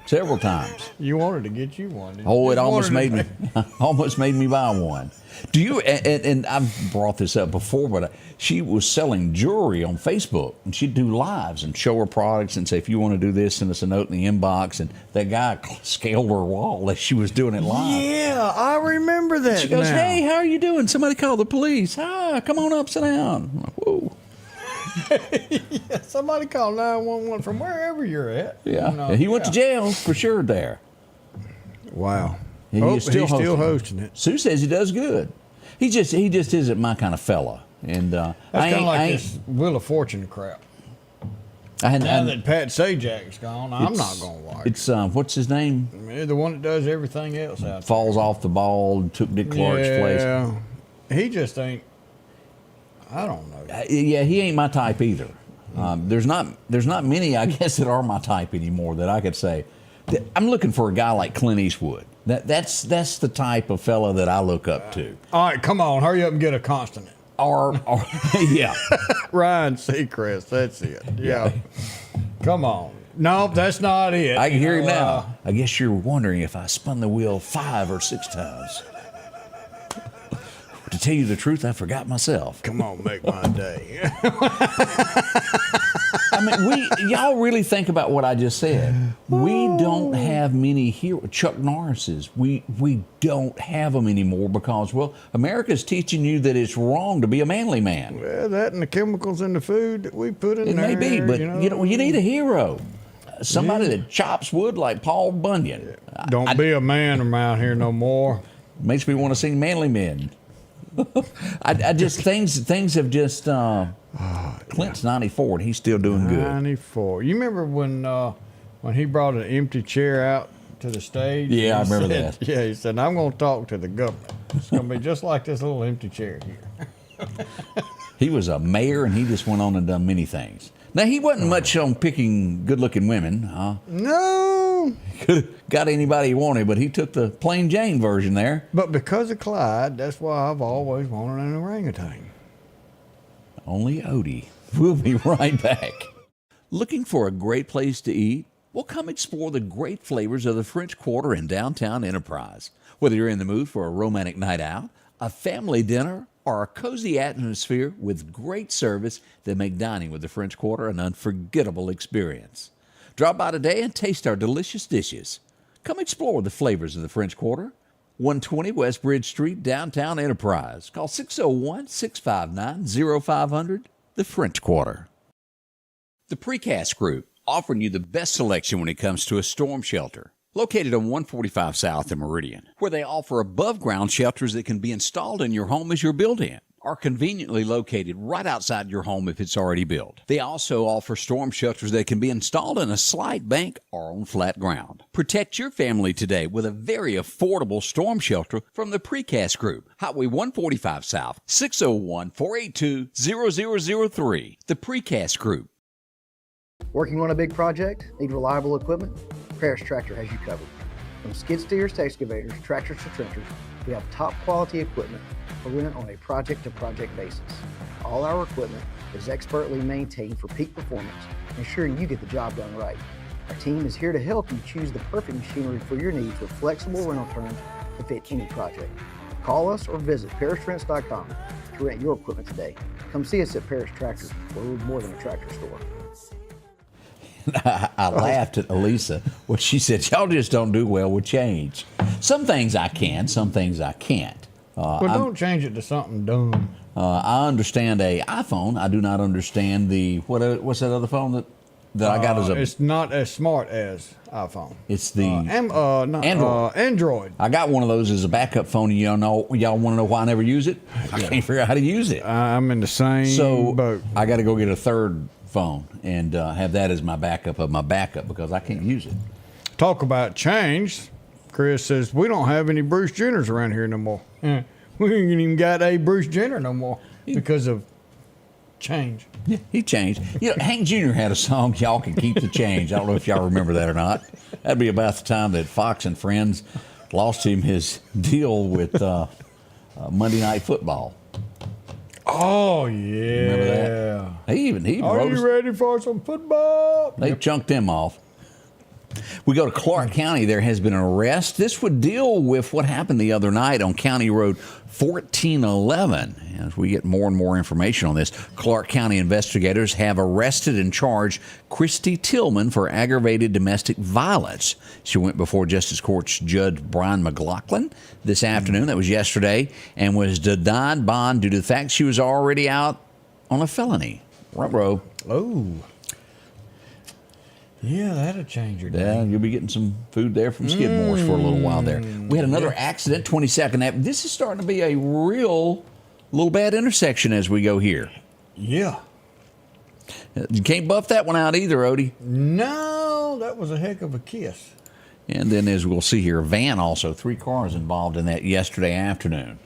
A: several times.
B: You wanted to get you one, didn't you?
A: Oh, it
B: Just
A: almost
B: wanted
A: made me almost made me buy one. Do you? And I've brought this up before, but she was selling jewelry on Facebook, and she'd do lives and show her products and say, if you want to do this, send us a note in the inbox. And that guy scaled her wall as she was doing it live.
B: Yeah, I remember that.
A: She goes,
B: now.
A: "Hey, how are you doing? Somebody called the police. Come on up, sit down." I'm like, whoa.
B: Yeah, somebody call 911 from wherever you're at.
A: Yeah,
B: You know,
A: he went to jail for sure there.
B: Wow.
A: He's
B: He's still hosting it.
A: Sue says he does good. He just isn't my kind of fella. And
B: That's kind of like this Wheel of Fortune crap. Now that Pat Sajak's gone, I'm not going to watch
A: It's what's his name?
B: The one that does everything else out
A: Falls off the ball, took Dick Clark's place.
B: Yeah, he just ain't. I don't know.
A: Yeah, he ain't my type either. There's not many, I guess, that are my type anymore that I could say. I'm looking for a guy like Clint Eastwood. That's the type of fella that I look up to.
B: All right, come on, hurry up and get a consonant.
A: Or yeah,
B: Ryan Seacrest, that's it. Yeah. Come on. No, that's not it.
A: I can hear him now. I guess you're wondering if I spun the wheel 5 or 6 times. To tell you the truth, I forgot myself.
B: Come on, make my day.
A: I mean, y'all really think about what I just said. We don't have many heroes. Chuck Norris's. We don't have them anymore because, well, America's teaching you that it's wrong to be a manly man.
B: Well, that and the chemicals in the food that we put in
A: It
B: there.
A: may be, but you need a hero. Somebody that chops wood like Paul Bunyan.
B: Don't be a man around here no more.
A: Makes me want to sing Manly Men. I just things have just Clint's 94 and he's still doing good.
B: 94. You remember when he brought an empty chair out to the stage?
A: Yeah, I remember
B: said,
A: that.
B: Yeah, he said, "I'm going to talk to the government. It's going to be just like this little empty chair here."
A: He was a mayor and he just went on and done many things. Now he wasn't much on picking good-looking women.
B: No.
A: Could have got anybody he wanted, but he took the plain Jane version there.
B: But because of Clyde, that's why I've always wanted an orangutan.
A: Only Odie. We'll be right back. Looking for a great place to eat? Well, come explore the great flavors of the French Quarter in downtown Enterprise. Whether you're in the mood for a romantic night out, a family dinner, or a cozy atmosphere with great service that make dining with the French Quarter an unforgettable experience. Drop by today and taste our delicious dishes. Come explore the flavors of the French Quarter. 120 West Bridge Street, downtown Enterprise. Call 601-659-0500, the French Quarter. The Precast Group, offering you the best selection when it comes to a storm shelter. Located on 145 South in Meridian, where they offer above-ground shelters that can be installed in your home as you're built in, are conveniently located right outside your home if it's already built. They also offer storm shelters that can be installed in a slight bank or on flat ground. Protect your family today with a very affordable storm shelter from the Precast Group. Highway 145 South, 601-482-0003. The Precast Group.
J: Working on a big project? Need reliable equipment? Parrish Tractor has you covered. From skid steers to excavators, tractors to trenchers, we have top quality equipment for rent on a project-to-project basis. All our equipment is expertly maintained for peak performance, ensuring you get the job done right. Our team is here to help you choose the perfect machinery for your needs with flexible rental terms to fit any project. Call us or visit ParrishRents.com to rent your equipment today. Come see us at Parrish Tractor, where we're more than a tractor store.
A: I laughed at Elisa when she said, y'all just don't do well with change. Some things I can, some things I can't.
B: Well, don't change it to something dumb.
A: I understand a iPhone. I do not understand the, what's that other phone that I got as a...
B: It's not as smart as iPhone.
A: It's the...
B: Android.
A: I got one of those as a backup phone, and y'all want to know why I never use it? I can't figure out how to use it.
B: I'm in the same boat.
A: I got to go get a third phone and have that as my backup of my backup because I can't use it.
B: Talk about change. Chris says, we don't have any Bruce Jenners around here no more. We ain't even got a Bruce Jenner no more because of change.
A: Yeah, he changed. Hank Jr. had a song, Y'all Can Keep the Change. I don't know if y'all remember that or not. That'd be about the time that Fox and Friends lost him his deal with Monday Night Football.
B: Oh, yeah.
A: Remember that? He
B: Are
A: wrote
B: you ready for some football?
A: They chunked him off. We go to Clark County. There has been an arrest. This would deal with what happened the other night on County Road 1411. As we get more and more information on this, Clark County investigators have arrested and charged Christy Tillman for aggravated domestic violence. She went before Justice Court's Judge Brian McLaughlin this afternoon. That was yesterday, and was denied bond due to the fact she was already out on a felony. Ruh-roh.
B: Oh. Yeah, that'll change your day.
A: Yeah, you'll be getting some food there from Skidmore's for a little while there. We had another accident, 22nd Avenue. This is starting to be a real little bad intersection as we go here.
B: Yeah.
A: You can't buff that one out either, Odie.
B: No, that was a heck of a kiss.
A: And then as we'll see here, a van also, 3 cars involved in that yesterday afternoon.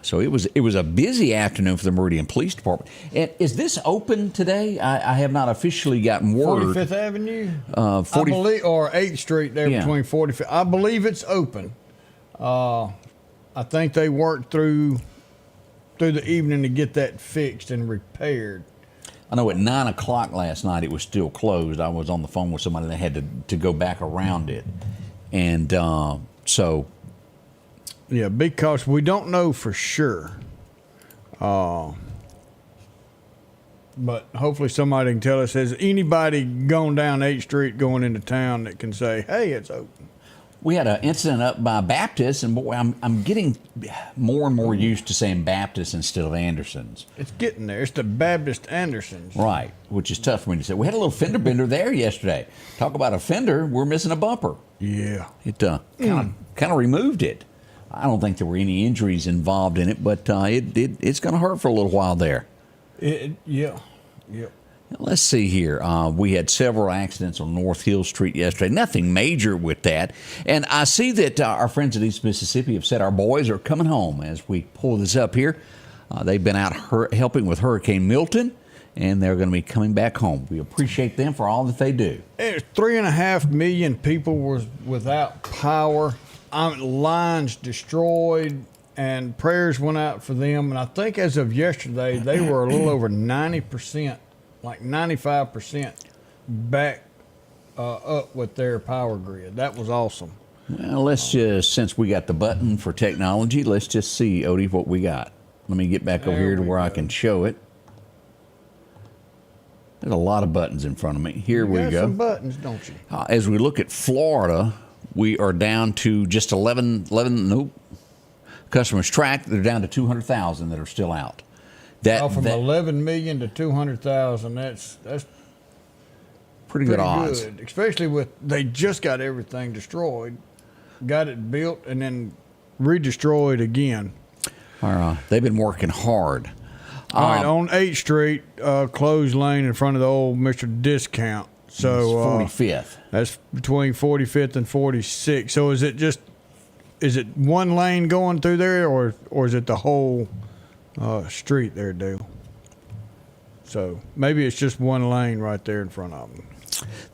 A: So it was a busy afternoon for the Meridian Police Department. And is this open today? I have not officially gotten word.
B: 45th Avenue?
A: 40,
B: I believe, or 8th Street there between 45th. I believe it's open. I think they worked through the evening to get that fixed and repaired.
A: I know at 9 o'clock last night it was still closed. I was on the phone with somebody that had to go back around it. And so...
B: Yeah, because we don't know for sure. But hopefully somebody can tell us, has anybody gone down 8th Street going into town that can say, hey, it's open?
A: We had an incident up by Baptist, and boy, I'm getting more and more used to saying Baptist instead of Anderson's.
B: It's getting there. It's the Baptist Andersons.
A: Right, which is tough for me to say. We had a little fender bender there yesterday. Talk about a fender, we're missing a bumper.
B: Yeah.
A: It kind of removed it. I don't think there were any injuries involved in it, but it's going to hurt for a little while there.
B: Yeah.
A: Let's see here. We had several accidents on North Hill Street yesterday. Nothing major with that. And I see that our friends at East Mississippi have said our boys are coming home as we pull this up here. They've been out helping with Hurricane Milton, and they're going to be coming back home. We appreciate them for all that they do.
B: 3.5 million people was without power. Lines destroyed, and prayers went out for them. And I think as of yesterday, they were a little over 90%, like 95% back up with their power grid. That was awesome.
A: Well, let's just, since we got the button for technology, let's just see, Odie, what we got. Let me get back over here to where I can show it. There's a lot of buttons in front of me. Here we go.
B: You got some buttons, don't you?
A: As we look at Florida, we are down to just 11 customers tracked. They're down to 200,000 that are still out.
B: From 11 million to 200,000, that's
A: pretty good odds.
B: Good. Especially with, they just got everything destroyed, got it built, and then redestroyed again.
A: They've been working hard.
B: All right, on 8th Street, closed lane in front of the old Mr. Discount. So
A: 45th.
B: That's between 45th and 46th. So is it one lane going through there, or is it the whole street there, Dale? So maybe it's just one lane right there in front of them.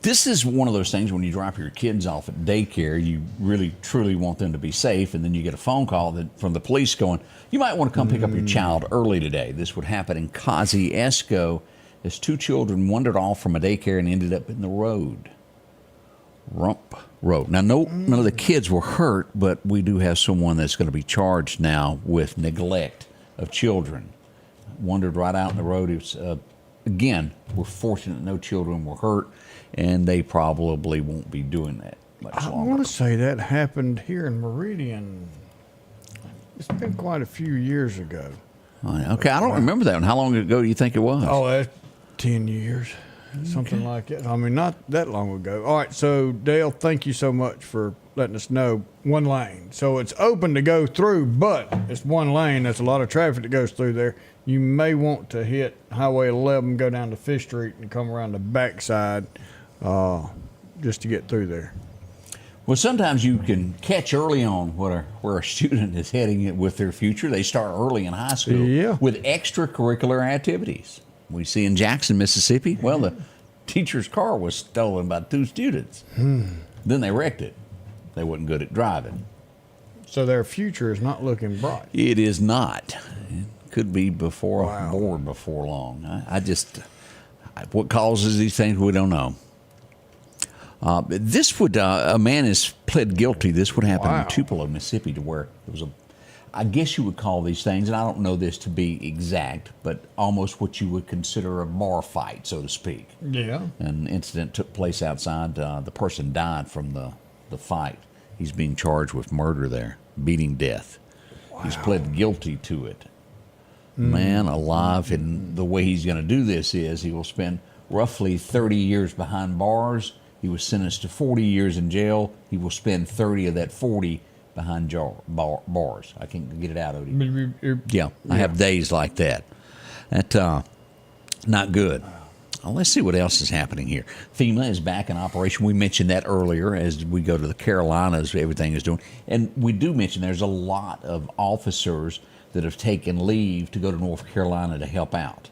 A: This is one of those things when you drop your kids off at daycare, you really, truly want them to be safe, and then you get a phone call from the police going, you might want to come pick up your child early today. This would happen in Kosciuszko as 2 children wandered off from a daycare and ended up in the road. Rump Road. Now, none of the kids were hurt, but we do have someone that's going to be charged now with neglect of children. Wandered right out in the road. It was, again, we're fortunate no children were hurt, and they probably won't be doing that much longer.
B: I want to say that happened here in Meridian. It's been quite a few years ago.
A: Okay, I don't remember that one. How long ago do you think it was?
B: Oh, that's 10 years, something like that. I mean, not that long ago. All right, so Dale, thank you so much for letting us know. One lane. So it's open to go through, but it's one lane. There's a lot of traffic that goes through there. You may want to hit Highway 11, go down to 5th Street, and come around the backside just to get through there.
A: Well, sometimes you can catch early on where a student is heading with their future. They start early in high school with extracurricular activities. We see in Jackson, Mississippi, well, the teacher's car was stolen by 2 students. Then they wrecked it. They wasn't good at driving.
B: So their future is not looking bright.
A: It is not. It could be board before long. What causes these things, we don't know. A man has pled guilty. This would happen in Tupelo, Mississippi, to where it was I guess you would call these things, and I don't know this to be exact, but almost what you would consider a bar fight, so to speak.
B: Yeah.
A: An incident took place outside. The person died from the fight. He's being charged with murder there, beating death. Wow. He's pled guilty to it. Man alive, and the way he's going to do this is he will spend roughly 30 years behind bars. He was sentenced to 40 years in jail. He will spend 30 of that 40 behind bars. I can't get it out, Odie. Yeah, I have days like that. That's not good. Let's see what else is happening here. FEMA is back in operation. We mentioned that earlier as we go to the Carolinas, everything is doing. And we do mention there's a lot of officers that have taken leave to go to North Carolina to help out.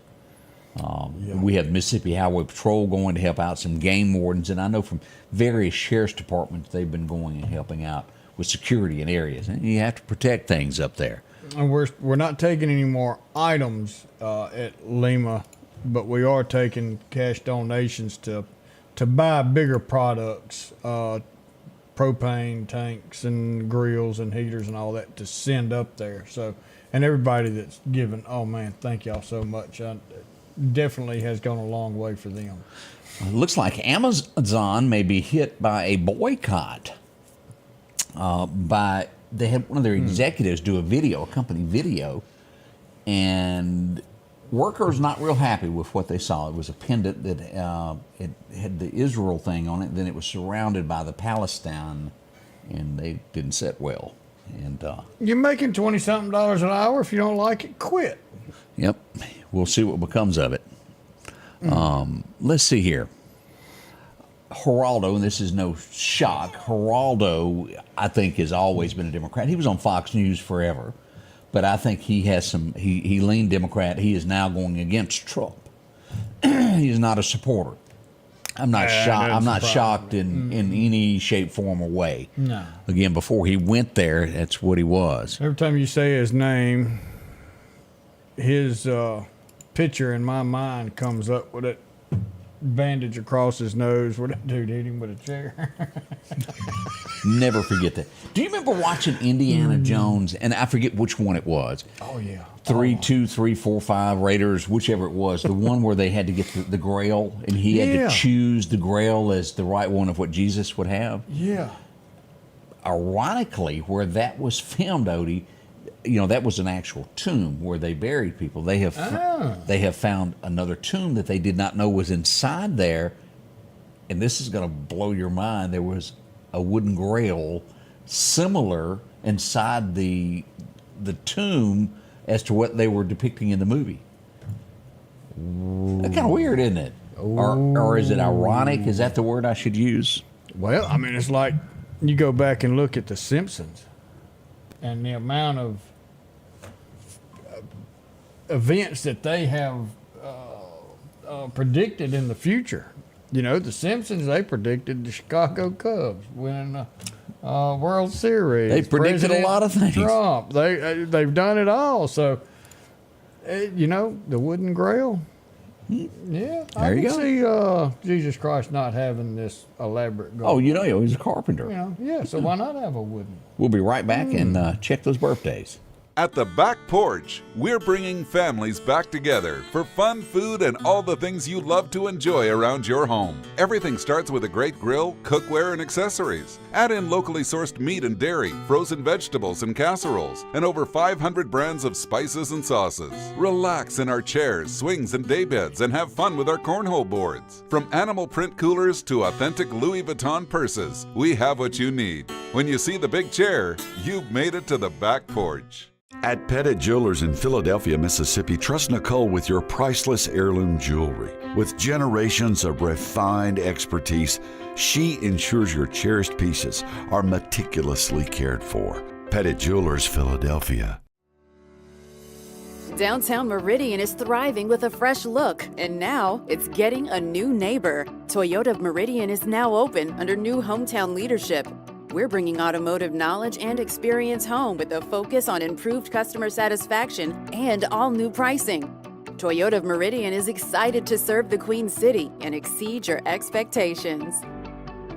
A: We have Mississippi Highway Patrol going to help out, some game wardens, and I know from various sheriff's departments they've been going and helping out with security in areas. And you have to protect things up there.
B: And we're not taking any more items at Lima, but we are taking cash donations to buy bigger products, propane tanks and grills and heaters and all that to send up there. So, and everybody that's given, oh man, thank y'all so much. Definitely has gone a long way for them.
A: It looks like Amazon may be hit by a boycott. They had one of their executives do a company video, and workers not real happy with what they saw. It was a pendant that it had the Israel thing on it. Then it was surrounded by the Palestine, and they didn't sit well. And
B: you're making $20-something an hour. If you don't like it, quit.
A: Yep, we'll see what becomes of it. Let's see here. Geraldo, and this is no shock, Geraldo, I think, has always been a Democrat. He was on Fox News forever, but I think he has he leaned Democrat. He is now going against Trump. He is not a supporter. I'm not shocked. I'm not shocked in any shape, form, or way.
B: No.
A: Again, before he went there, that's what he was.
B: Every time you say his name, his picture in my mind comes up with it. Bandage across his nose where that dude hit him with a chair.
A: Never forget that. Do you remember watching Indiana Jones? And I forget which one it was.
B: Oh, yeah.
A: 3, 2, 3, 4, 5 Raiders, whichever it was. The one where they had to get the Grail, and he had to choose the Grail as the right one of what Jesus would have.
B: Yeah.
A: Ironically, where that was filmed, Odie, that was an actual tomb where they buried people. They have found another tomb that they did not know was inside there, and this is going to blow your mind. There was a wooden grail similar inside the tomb as to what they were depicting in the movie. That's kind of weird, isn't it? Or is it ironic? Is that the word I should use?
B: Well, I mean, it's like you go back and look at The Simpsons and the amount of events that they have predicted in the future. The Simpsons, they predicted the Chicago Cubs winning the World Series.
A: They predicted a lot of things.
B: Trump, they've done it all. So, the wooden grail. Yeah, I can see Jesus Christ not having this elaborate goal.
A: Oh, he's a carpenter.
B: Yeah, so why not have a wooden?
A: We'll be right back and check those birthdays.
K: At the Back Porch, we're bringing families back together for fun, food, and all the things you love to enjoy around your home. Everything starts with a great grill, cookware, and accessories. Add in locally sourced meat and dairy, frozen vegetables and casseroles, and over 500 brands of spices and sauces. Relax in our chairs, swings, and daybeds and have fun with our cornhole boards. From animal print coolers to authentic Louis Vuitton purses, we have what you need. When you see the big chair, you've made it to the Back Porch.
L: At Pettit Jewelers in Philadelphia, Mississippi, trust Nicole with your priceless heirloom jewelry. With generations of refined expertise, she ensures your cherished pieces are meticulously cared for. Pettit Jewelers, Philadelphia.
M: Downtown Meridian is thriving with a fresh look, and now it's getting a new neighbor. Toyota of Meridian is now open under new hometown leadership. We're bringing automotive knowledge and experience home with a focus on improved customer satisfaction and all-new pricing. Toyota of Meridian is excited to serve the Queen City and exceed your expectations.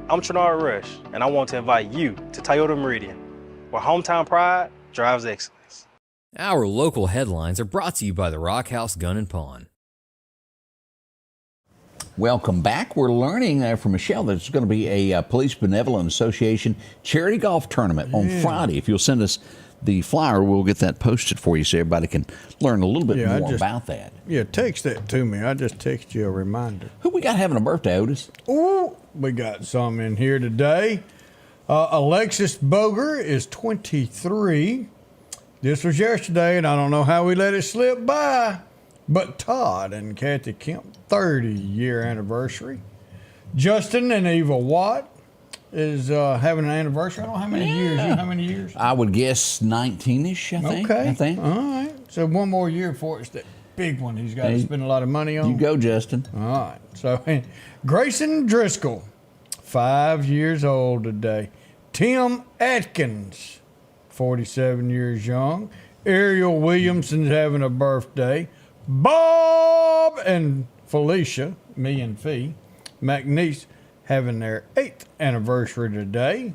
N: I'm Trinard Rush, and I want to invite you to Toyota Meridian, where hometown pride drives excellence.
O: Our local headlines are brought to you by the Rock House Gun and Pawn.
A: Welcome back. We're learning from Michelle that there's going to be a Police Benevolent Association charity golf tournament on Friday. If you'll send us the flyer, we'll get that posted for you so everybody can learn a little bit more about that.
B: Yeah, text that to me. I just text you a reminder.
A: Who we got having a birthday, Otis?
B: Ooh, we got some in here today. Alexis Boger is 23. This was yesterday, and I don't know how we let it slip by. But Todd and Kathy Kemp, 30-year anniversary. Justin and Eva Watt is having an anniversary. I don't know how many years. You know how many years?
A: I would guess 19-ish, I think.
B: All right. So one more year before it's that big one he's got to spend a lot of money on.
A: You go, Justin.
B: All right. So Grayson Driscoll, 5 years old today. Tim Atkins, 47 years young. Ariel Williamson's having a birthday. Bob and Felicia, me and Fee, McNeese, having their 8th anniversary today.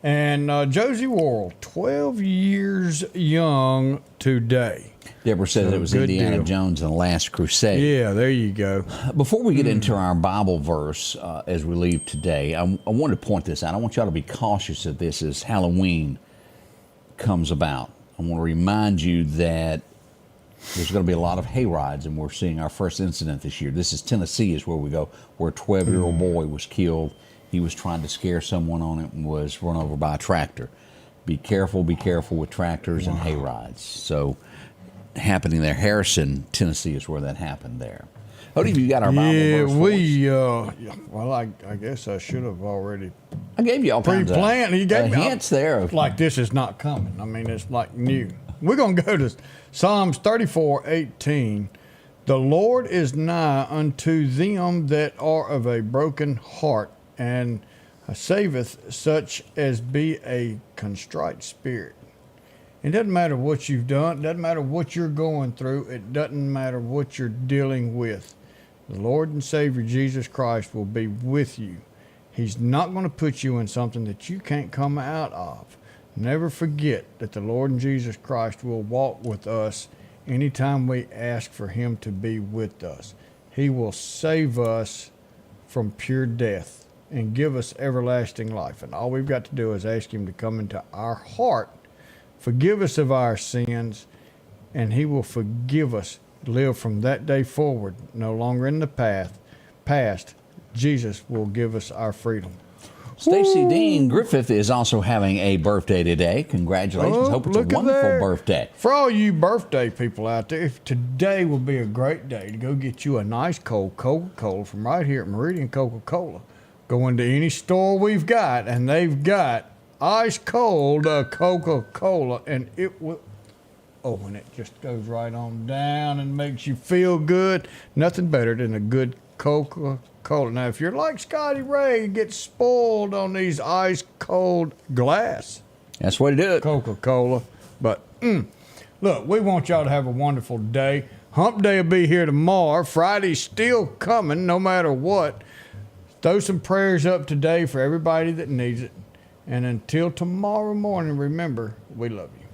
B: And Josie Worrell, 12 years young today.
A: Deborah said it was Indiana Jones and the Last Crusade.
B: Yeah, there you go.
A: Before we get into our Bible verse as we leave today, I wanted to point this out. I want y'all to be cautious of this as Halloween comes about. I want to remind you that there's going to be a lot of hay rides, and we're seeing our first incident this year. This is Tennessee is where we go, where a 12-year-old boy was killed. He was trying to scare someone on it and was run over by a tractor. Be careful with tractors and hay rides. So, happening there. Harrison, Tennessee is where that happened there. Odie, you got our Bible verse
B: well, I guess I should have already
A: I gave you all kinds of
B: He gave me
A: hints there.
B: Like this is not coming. I mean, it's like new. We're going to go to Psalms 34:18. The Lord is nigh unto them that are of a broken heart, and saveth such as be a contrite spirit. It doesn't matter what you've done. It doesn't matter what you're going through. It doesn't matter what you're dealing with. The Lord and Savior Jesus Christ will be with you. He's not going to put you in something that you can't come out of. Never forget that the Lord and Jesus Christ will walk with us anytime we ask for Him to be with us. He will save us from pure death and give us everlasting life. And all we've got to do is ask Him to come into our heart, forgive us of our sins, and He will forgive us. Live from that day forward, no longer in the past. Jesus will give us our freedom.
A: Stacy Dean Griffith is also having a birthday today. Congratulations. Hope it's a wonderful birthday.
B: For all you birthday people out there, if today will be a great day to go get you a nice cold Coca-Cola from right here at Meridian Coca-Cola. Go into any store we've got, and they've got ice cold Coca-Cola, and it will, and it just goes right on down and makes you feel good. Nothing better than a good Coca-Cola. Now, if you're like Scotty Ray, you get spoiled on these ice-cold glass.
A: That's the way to do it.
B: Coca-Cola. But, look, we want y'all to have a wonderful day. Hump Day will be here tomorrow. Friday's still coming, no matter what. Throw some prayers up today for everybody that needs it. And until tomorrow morning, remember, we love you.